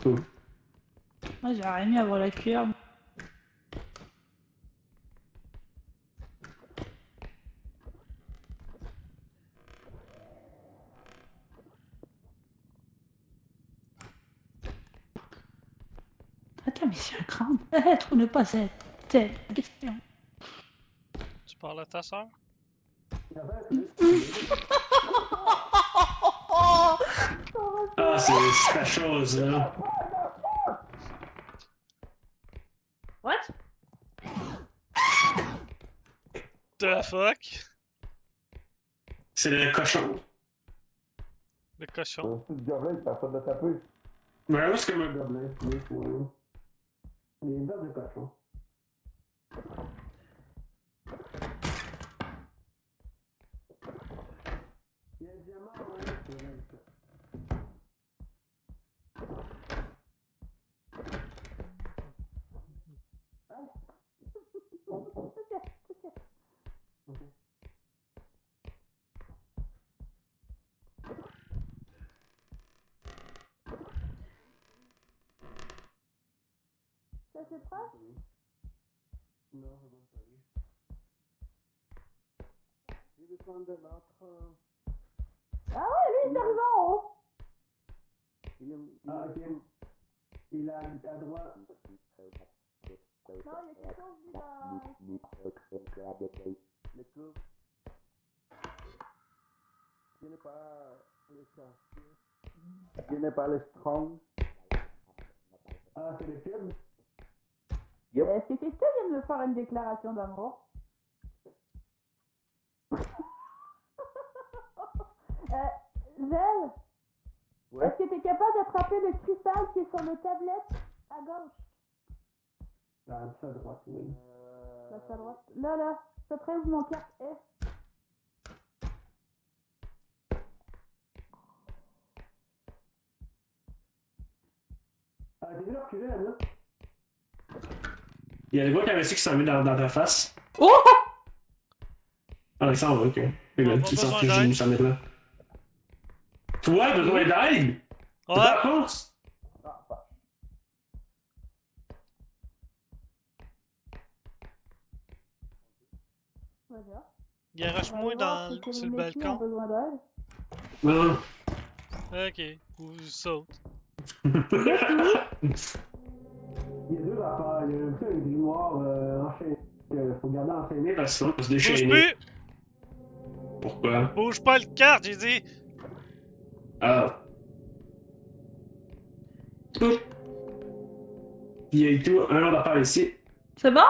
Cool. Moi, j'aurais aimé avoir la cuillère. Attends, mais c'est un crâne. Être ou ne pas être? C'est la question. Tu parles à ta soeur? Ah, c'est ta chose, là. What? The fuck? C'est le cochon. Le cochon. Le gobelin, il pas de taper. Mais là, c'est comme un gobelin. Il y a une date de cochon. c'est proche? Non, je vais pas aller. J'ai besoin de notre... Ah ouais, lui, il est arrivé en haut. Ah, ok. Il est à droite. Non, il y a quelque chose lui dans... Le coup. Je n'ai pas le chantier. Je n'ai pas le strong. Ah, c'est le cube? Est-ce que quelqu'un vient de me faire une déclaration d'amour? Zell, Ouais. est-ce que tu es capable d'attraper le cristal qui est sur le tablette à gauche? Ah, ça à droite, oui. Ça, c'est à droite. Là, là, c'est près où mon carte est. Ah, t'es vu leur reculer, là? Il y a le gars qui avait su qui s'en met dans ta face. Oh! Ah, il s'en va, ok. On va Qui s'en besoin fait, d'aide. je s'en met là. Toi, besoin d'aide? Ouais. Par contre, Vas-y. Garoche-moi dans sur le balcon. Besoin d'aide. non. Ok, ou saute. Il y a deux affaires. Il y a un grimoire enchaîné. Faut garder enchaîné parce que sinon on va se Bouge déchaîner. plus! Pourquoi? Bouge pas le carte, j'ai dit! Ah. Oup. Il y a tout un autre affaire ici. C'est bon?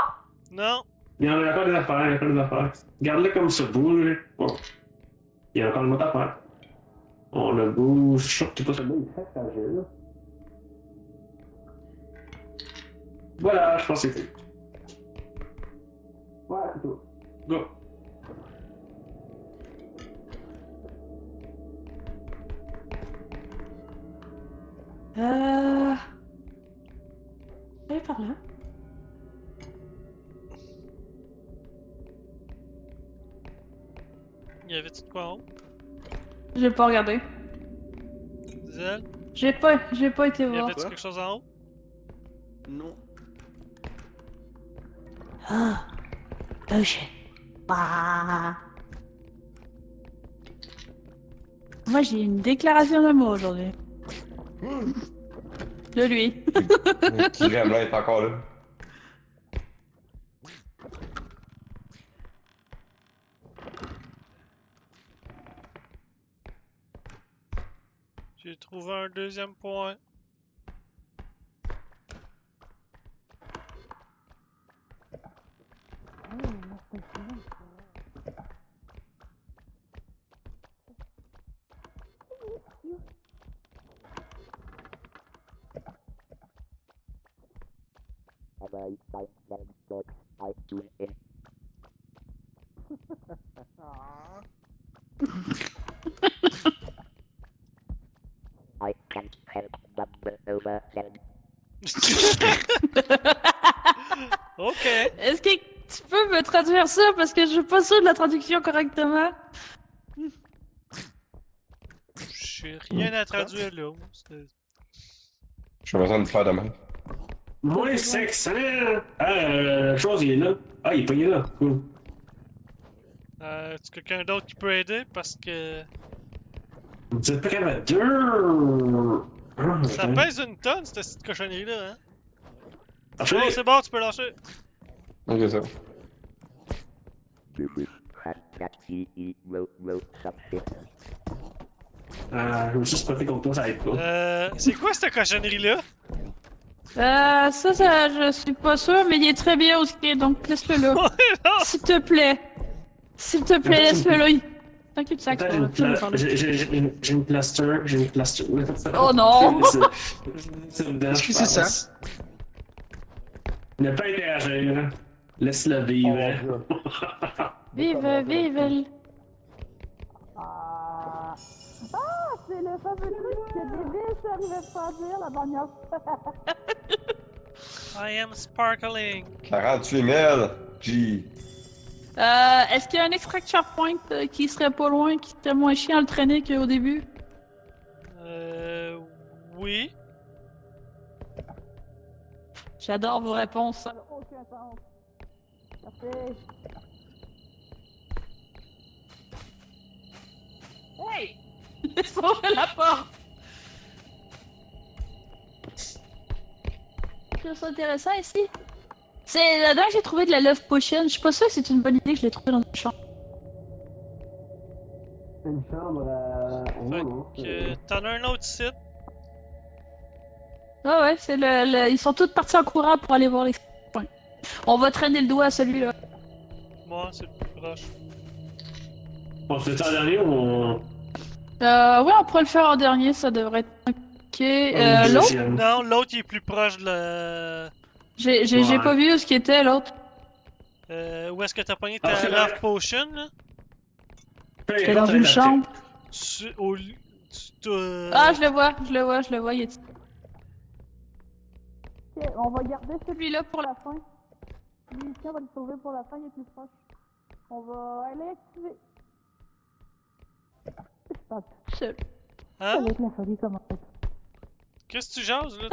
Non! Il y en a encore des affaires, il y a encore des affaires. Garde-le comme ça, bouge. Bon. Il y a encore une autre affaire. On le bouge. Je sais pas, celui-là, il est très fragile. Voilà, je pense que c'est tout. Ouais, c'est tout. Go. Allez par là. Y avait-tu de quoi en haut? J'ai pas regardé. Zell? J'ai pas été Y voir. avait-tu Quoi? quelque chose en haut? Non. Ah, bouge pas. Moi, j'ai une déclaration d'amour aujourd'hui. De lui. Qui là est encore là. J'ai trouvé un deuxième point. I can't help but over them. Ok! Est-ce que tu peux me traduire ça parce que je suis pas sûre de la traduction correctement? J'ai rien à traduire là. J'ai besoin de faire de même. Moins sexe, hein? Ah, chose, il est là. Ah, il est pogné là. Cool. Tu quelqu'un d'autre qui peut aider? Parce que Vous êtes prêts à deux. Ah, ça ok. pèse une tonne cette petite cochonnerie-là, hein? Lâchez-les. Oh, c'est bon, tu peux lâcher! Ok, ça. Je me suis spoté contre toi, ça aide pas. C'est quoi cette cochonnerie-là? Ça, je suis pas sûre, mais il est très bien aussi, donc laisse-le là. S'il te plaît. S'il te plaît, laisse-le là. T'inquiète, ça, Attends, j'ai une plaster. Oh non! Est-ce que c'est ça? Ne pas interagir. Laisse-le vivre. Vive. Ah, c'est le fameux truc que bébé s'arrivait pas à dire la dernière fois. I am sparkling! 48 000! G. Est-ce qu'il y a un extraction point qui serait pas loin, qui serait moins chiant à le traîner qu'au début? Oui. J'adore vos réponses. Ça n'a aucun sens. Parfait. Hey! Laisse-moi ouvrir la porte! Je trouve ça intéressant ici. C'est là-dedans que j'ai trouvé de la Love Potion. Je suis pas sûre que c'est une bonne idée que je l'ai trouvé dans une chambre. Une chambre Fait que t'en as un autre site. Ah ouais, c'est ils sont tous partis en courant pour aller voir les... Ouais. On va traîner le doigt à celui-là. Moi, c'est le plus proche. On se fait ça en dernier ou on. Ouais, on pourrait le faire en dernier, ça devrait être ok. L'autre, Non, l'autre il est plus proche de la. j'ai Ouais. pas vu où ce qui était l'autre. Où est-ce que t'as pogné Ah, ta c'est Love vrai. Potion là? J'étais dans une chambre. Ah, je le vois, il est... Ok, on va garder celui-là pour la fin. Lui ici, on va le sauver pour la fin, il est plus proche. On va aller activer. Je parle tout seul. Hein? Avec la folie comme en fait. Qu'est-ce que tu jases là?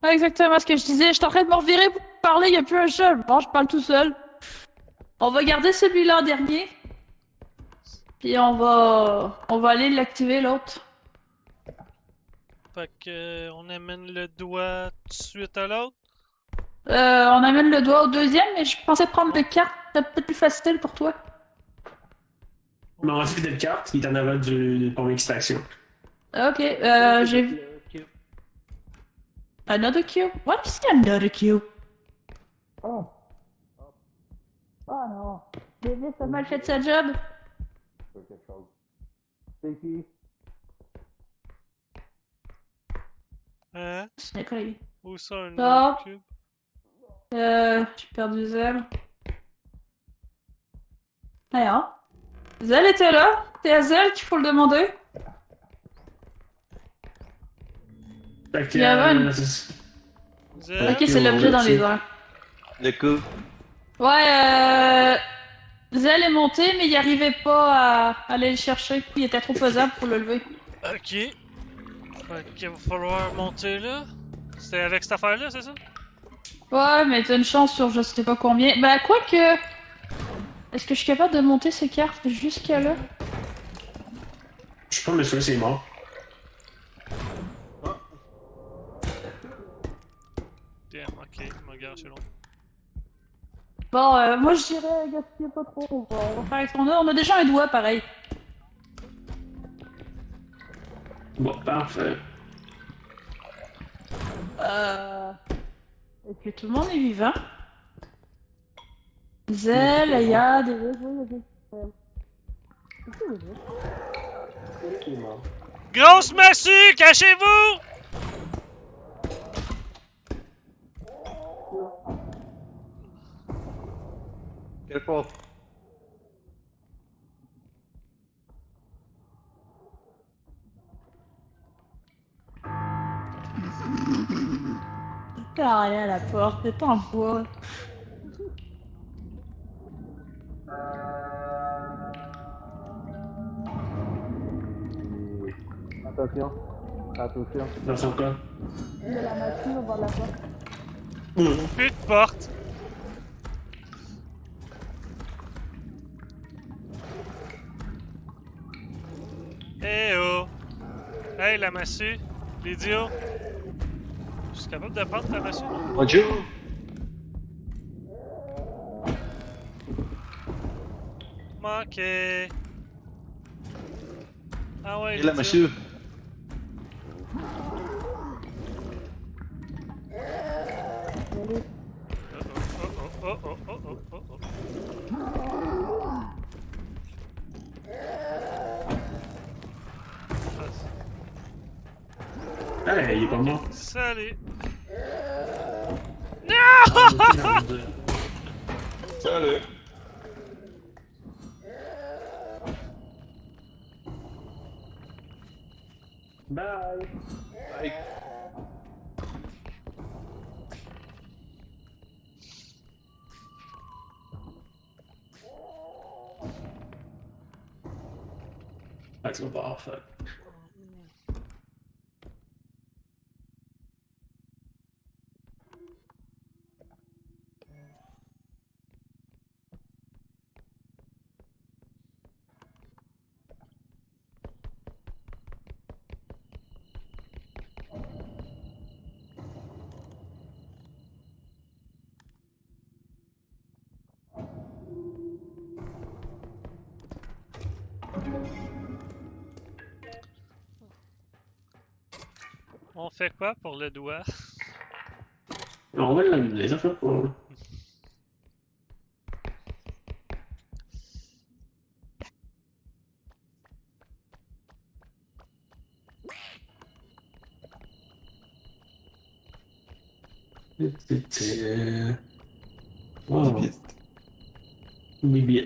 Ouais, exactement ce que je disais. Je suis en train de me revirer pour parler, il n'y a plus un chat. Bon, je parle tout seul. On va garder celui-là en dernier. Puis on va aller l'activer l'autre. Fait que on amène le doigt tout de suite à l'autre. On amène le doigt au deuxième, mais je pensais prendre le carte. C'est peut-être plus facile pour toi. Mais on va suivre de carte, il est en avant du pont extraction. Ok, j'ai vu. Another cube? What is another cube? Oh. Oh non. Davis a mal fait sa job. Hein? C'est collègue. Où ça, un Ah. autre cube? J'ai perdu Zell. Rien. Zell était là. C'est à Zell qu'il faut le demander. Fait que. Il y avait une- Zell? Ok, c'est l'objet dans les airs. Le coup. Ouais, Zell est monté, mais il arrivait pas à aller le chercher. Il était trop pesable pour le lever. Ok. Fait qu'il va falloir monter là. C'était avec cette affaire-là, c'est ça? Ouais, mais t'as une chance sur je sais pas combien. Bah, quoique. Est-ce que je suis capable de monter ces cartes jusqu'à là? Je suis pas monsieur, c'est mort. Damn, ok, ma gare, c'est long. Bon, moi je dirais gaspiller pas trop. On va faire avec ce qu'on a. On a déjà un doigt pareil. Bon, parfait. Est-ce que tout le monde est vivant? Zell, Yad, Grosse massue, cachez-vous! Quelle porte? Ah, rien à la porte, c'est en bois. Attention. Attention. Dans son cas. Il y a la machine au bord de la porte. Plus de porte. Eh oh! Hey, la massue! L'idiot! Je suis capable de prendre ta massue? Bonjour. Manqué! Ah ouais, Et la l'idiot. monsieur. Hey, il est pas mort. Salut! Salut. Bye. Bye. Fait que c'est pas parfait. On fait quoi pour le doigt? On va les affaires pour. C'était. Oh, Vite. oui, bien.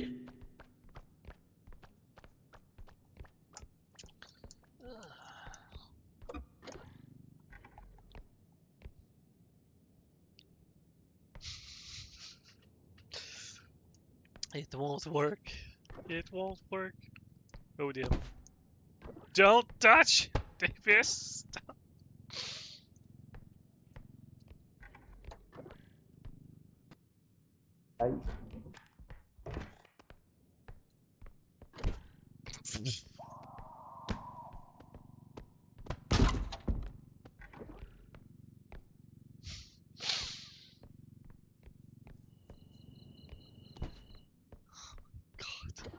It won't work. It won't work. Oh dear. Don't touch! Davis! Stop. Aïe. God.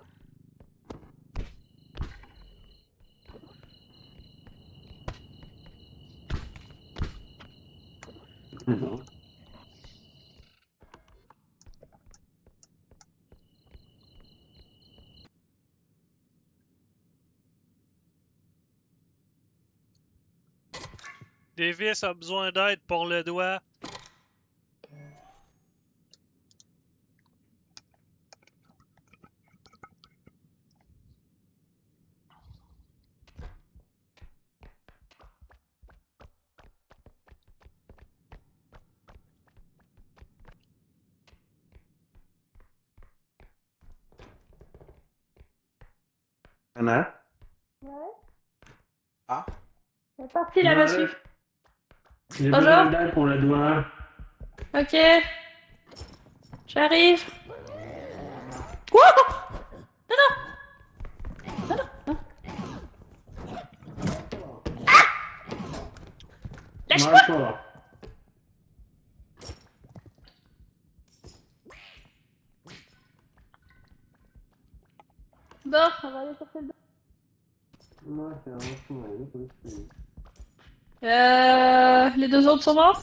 Non. Davis a besoin d'aide pour le doigt. Anna? Ouais. Ah? C'est parti là, monsieur. J'ai Bonjour. besoin d'aide pour le doigt. Ok. J'arrive. Wouh! Non, non! Non, non, non. Ah! Lâche-moi! Marche pas. Bon, on va aller chercher le Ouais, c'est un peu. Les deux autres sont morts?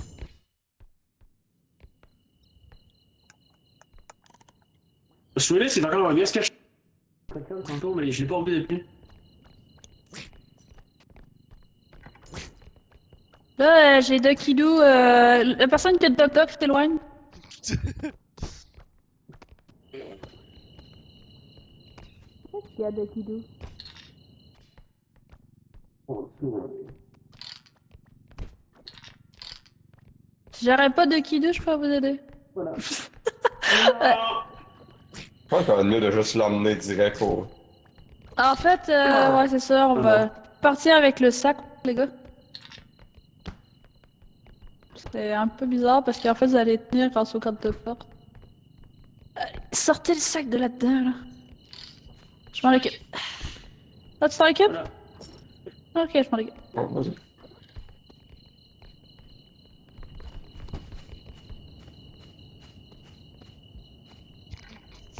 Celui-là, c'est encore bien ce que je. Tantôt, mais je l'ai pas oublié depuis. Là, j'ai Ducky Doo. La personne qui a Doc Doc s'éloigne. Qu'est-ce qu'il y a Ducky Doo? Si j'arrête pas Ducky Doo, je peux vous aider. Voilà. Je pense qu'on va mieux de juste l'emmener direct au. En fait, ouais, c'est ça, on va partir avec le sac, les gars. C'est un peu bizarre parce qu'en fait, vous allez tenir grâce au code de porte. Sortez le sac de là-dedans, là. Je m'en occupe. Ah, tu t'en occupes? Voilà. Ok, je m'en occupe. Bon, vas-y.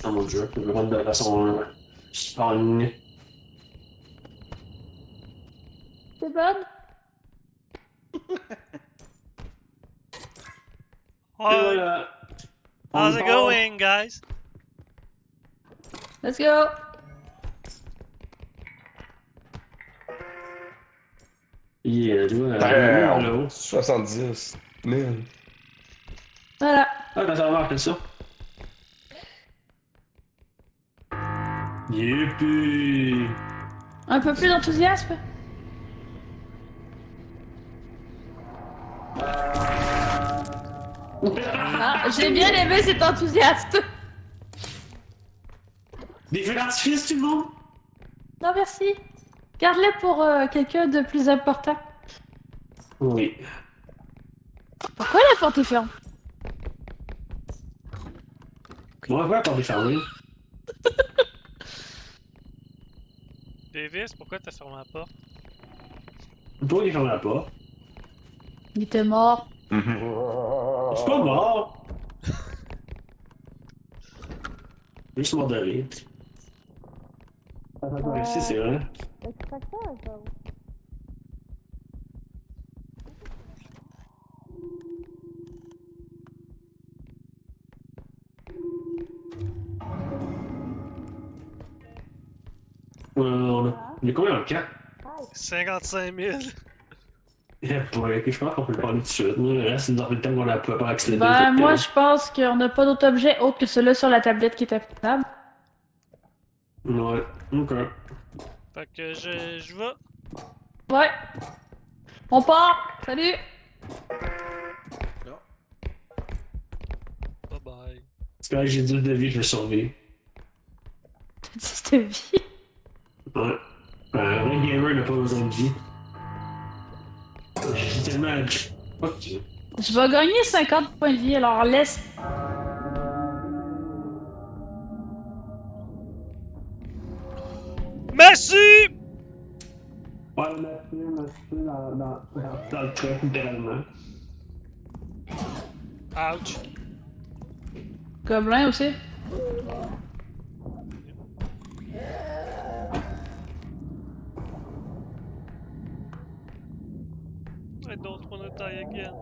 Oh mon dieu, je me rendre de la façon. Spawn. C'est bonne? Et Hi, voilà. how's On it part. going, guys? Let's go! Yeah, tu vois, Damn! là-haut. 70 000. Voilà. Ah, ben ça va marquer ça. Youpi! Un peu plus d'enthousiasme? Ah, j'ai bien aimé cet enthousiasme. Des feux d'artifice, tout le monde? Non, merci. Garde-les pour quelqu'un de plus important. Oui. Pourquoi la porte est fermée? On va voir par des fermés. Davis, pourquoi t'as fermé la porte? Pourquoi il ferme la porte? Il était mort. Je suis pas mort! Juste mort de rire. Attends, ici, c'est vrai. Il y a combien en camp? 55 000. Eh boy, ok, je pense qu'on peut le parler tout de suite. Nous, le reste, c'est dans le temps qu'on a pas accéder. Ben, moi, je pense qu'on n'a pas d'autre objet autre que celui-là sur la tablette qui est applicable. Ouais, ok. Fait que je vais. Ouais. On part! Salut! Bye bye. C'est vrai que j'ai dit de vie, je vais survivre. T'as dit cette vie? Ouais. Un gamer n'a pas besoin de vie. J'ai tellement. Ok. Je vais gagner 50 points de vie, alors laisse. Merci! Ouais, merci dans le truc, littéralement. Ouch. Gobelin aussi. I don't wanna die again.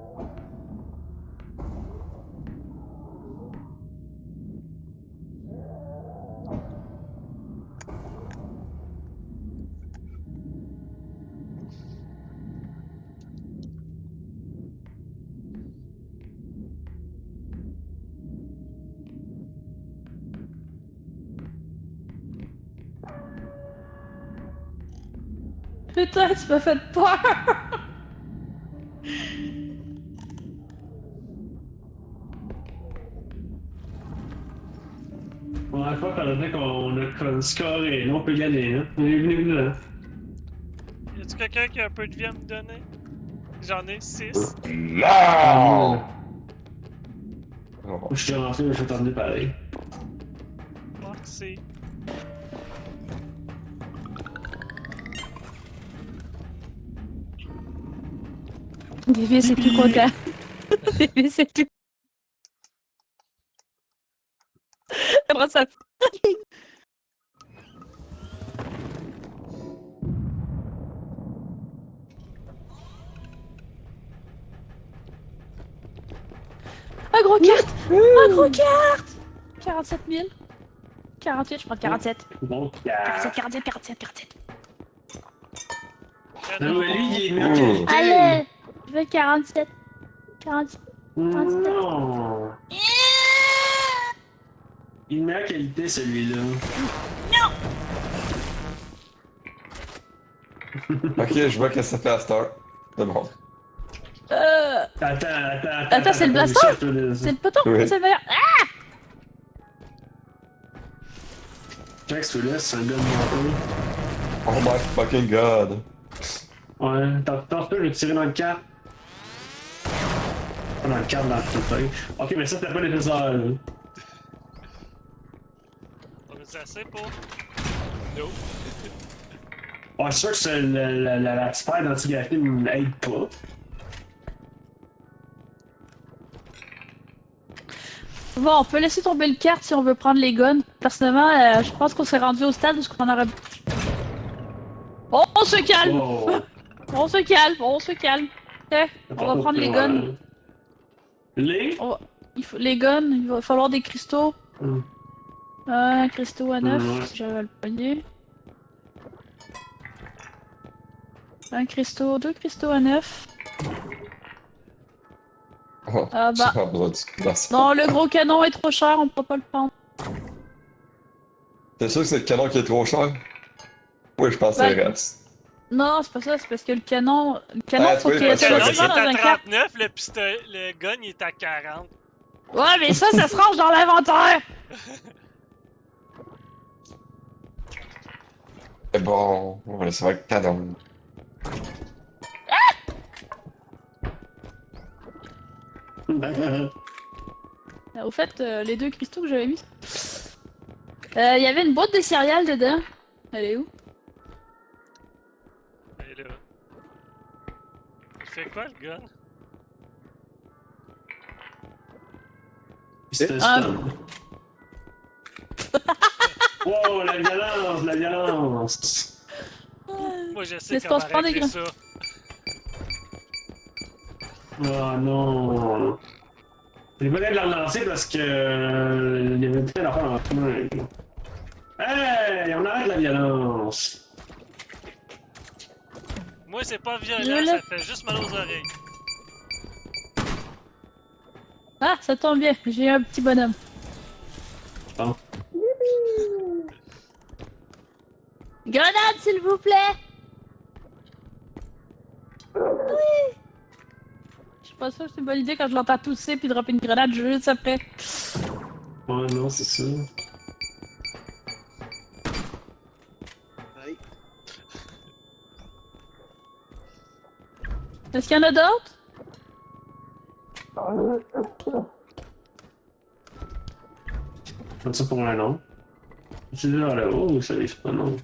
Putain, tu m'as fait peur! On a pas parlé qu'on a scoré, là, on peut y aller, hein. Venez là. Y a-tu quelqu'un qui a un peu de vie à me donner? J'en ai 6. Là! Oh. Je suis rentré, mais je vais t'emmener pareil. Merci. Davy, c'est plus content. Davy, c'est plus. Comment ça? Un gros carte! Un gros carte! 47 000. 48, je prends 47. Bon, 47, 47, 47, 47. non, mais lui, il est mieux qualité. Allez! Je veux 47. 47. Non! Il est meilleure qualité, celui-là. Ok, je vois que ça fait à cette heure. C'est bon. Attends, c'est le blaster? C'est le poteau? Oui. C'est le meilleur. Ah! Check celui-là, c'est un gun monté. Oh my fucking god. Ouais, t'as je vais tirer dans le cadre. Pas dans le cadre, dans le fauteuil. Ok, mais ça, t'as pas les trésors, là. On a assez pour. No. Ouais, c'est sûr que c'est la spire d'antigraphie m'aide pas. Bon, on peut laisser tomber le carte si on veut prendre les guns. Personnellement, je pense qu'on s'est rendu au stade où on aurait. Oh, on se calme! Oh. On se calme, on se calme. Eh, on va prendre les guns. Les? Les guns, il va falloir des cristaux. Hmm. Un cristaux à 9, Ouais. j'avais le poignet. Un cristaux, 2 cristaux à 9. Oh, Ah bah. j'ai pas besoin de ça. Non, le gros canon est trop cher, on peut pas le prendre. T'es sûr que c'est le canon qui est trop cher? Oui, je pense que Ouais. c'est reste. Non, c'est pas ça, c'est parce que le canon Ah, faut oui, qu'il y ait parce que Le Ouais, canon, il automatiquement est dans un à carte. 39, le gun, il est à 40. Ouais, mais ça se range dans l'inventaire! Mais bon, on va laisser avec le canon. Au fait, les 2 cristaux que j'avais mis. Il y avait une boîte de céréales dedans. Elle est où? Et là. Il fait quoi, le gun? C'était Ah. stun. Wow, la violence, la violence! Moi, je sais Laisse comment pas se prendre des régler grains. ça. Oh non! J'ai pas l'air de la relancer parce que. Il y avait peut-être l'affaire en train. Hey, on arrête la violence. Moi, c'est pas Je violent, l'ai. ça fait juste mal aux oreilles. Ah, ça tombe bien, j'ai un petit bonhomme. Bon. Grenade, s'il vous plaît! Oui! Je suis pas sûre que c'est une bonne idée quand je l'entends tousser puis dropper une grenade juste après. Ouais, non, c'est ça. Aïe. Est-ce qu'il y en a d'autres? Pas ça pour un nom. Tu dis là, là-haut, ou ça c'est pas non?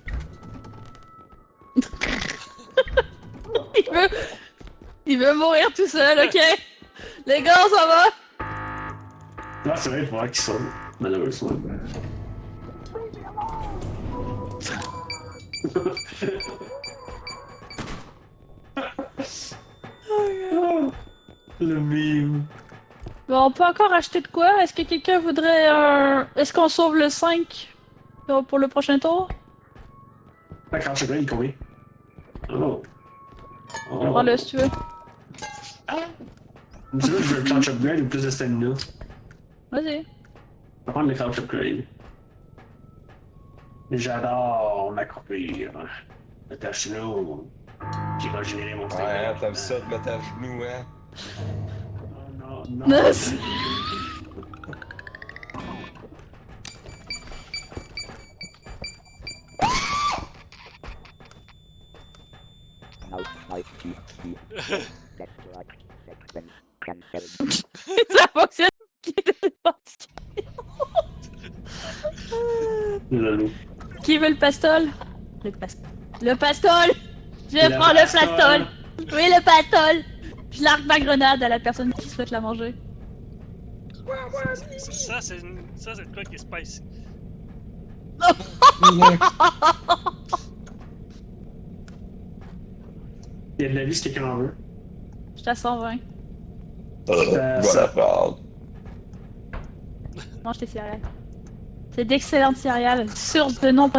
Il veut mourir tout seul, ok? Les gars, ça va? Ah, c'est vrai, il faudra qu'ils sortent, malheureusement. Le mime. Bon, on peut encore acheter de quoi? Est-ce que quelqu'un voudrait un... Est-ce qu'on sauve le 5 pour le prochain tour? La crash upgrade, il est combien? Oh. Oh. Prends-le si tu veux. Tu veux, je veux le crouch upgrade ou plus de stamina? Vas-y. On va prendre le crouch upgrade. J'adore m'accroupir. Le tâche-nous. J'ai régénéré mon Ouais, t'aimes ça de mettre à genoux, hein? Oh non, non. Nice. Mouse might be network section cancelled. Ça fonctionne. Le loup. Qui veut le pastol? Le pastol. Le pastol! Je Le prends le pastol. pastol! Oui, le pastol! Je largue ma grenade à la personne qui souhaite la manger. Ça, c'est de quoi qui est spicy. Il y a de la vie si quelqu'un en veut. Je suis à 120. Voilà, prendre. Mange tes céréales. C'est d'excellentes céréales, source de nombreux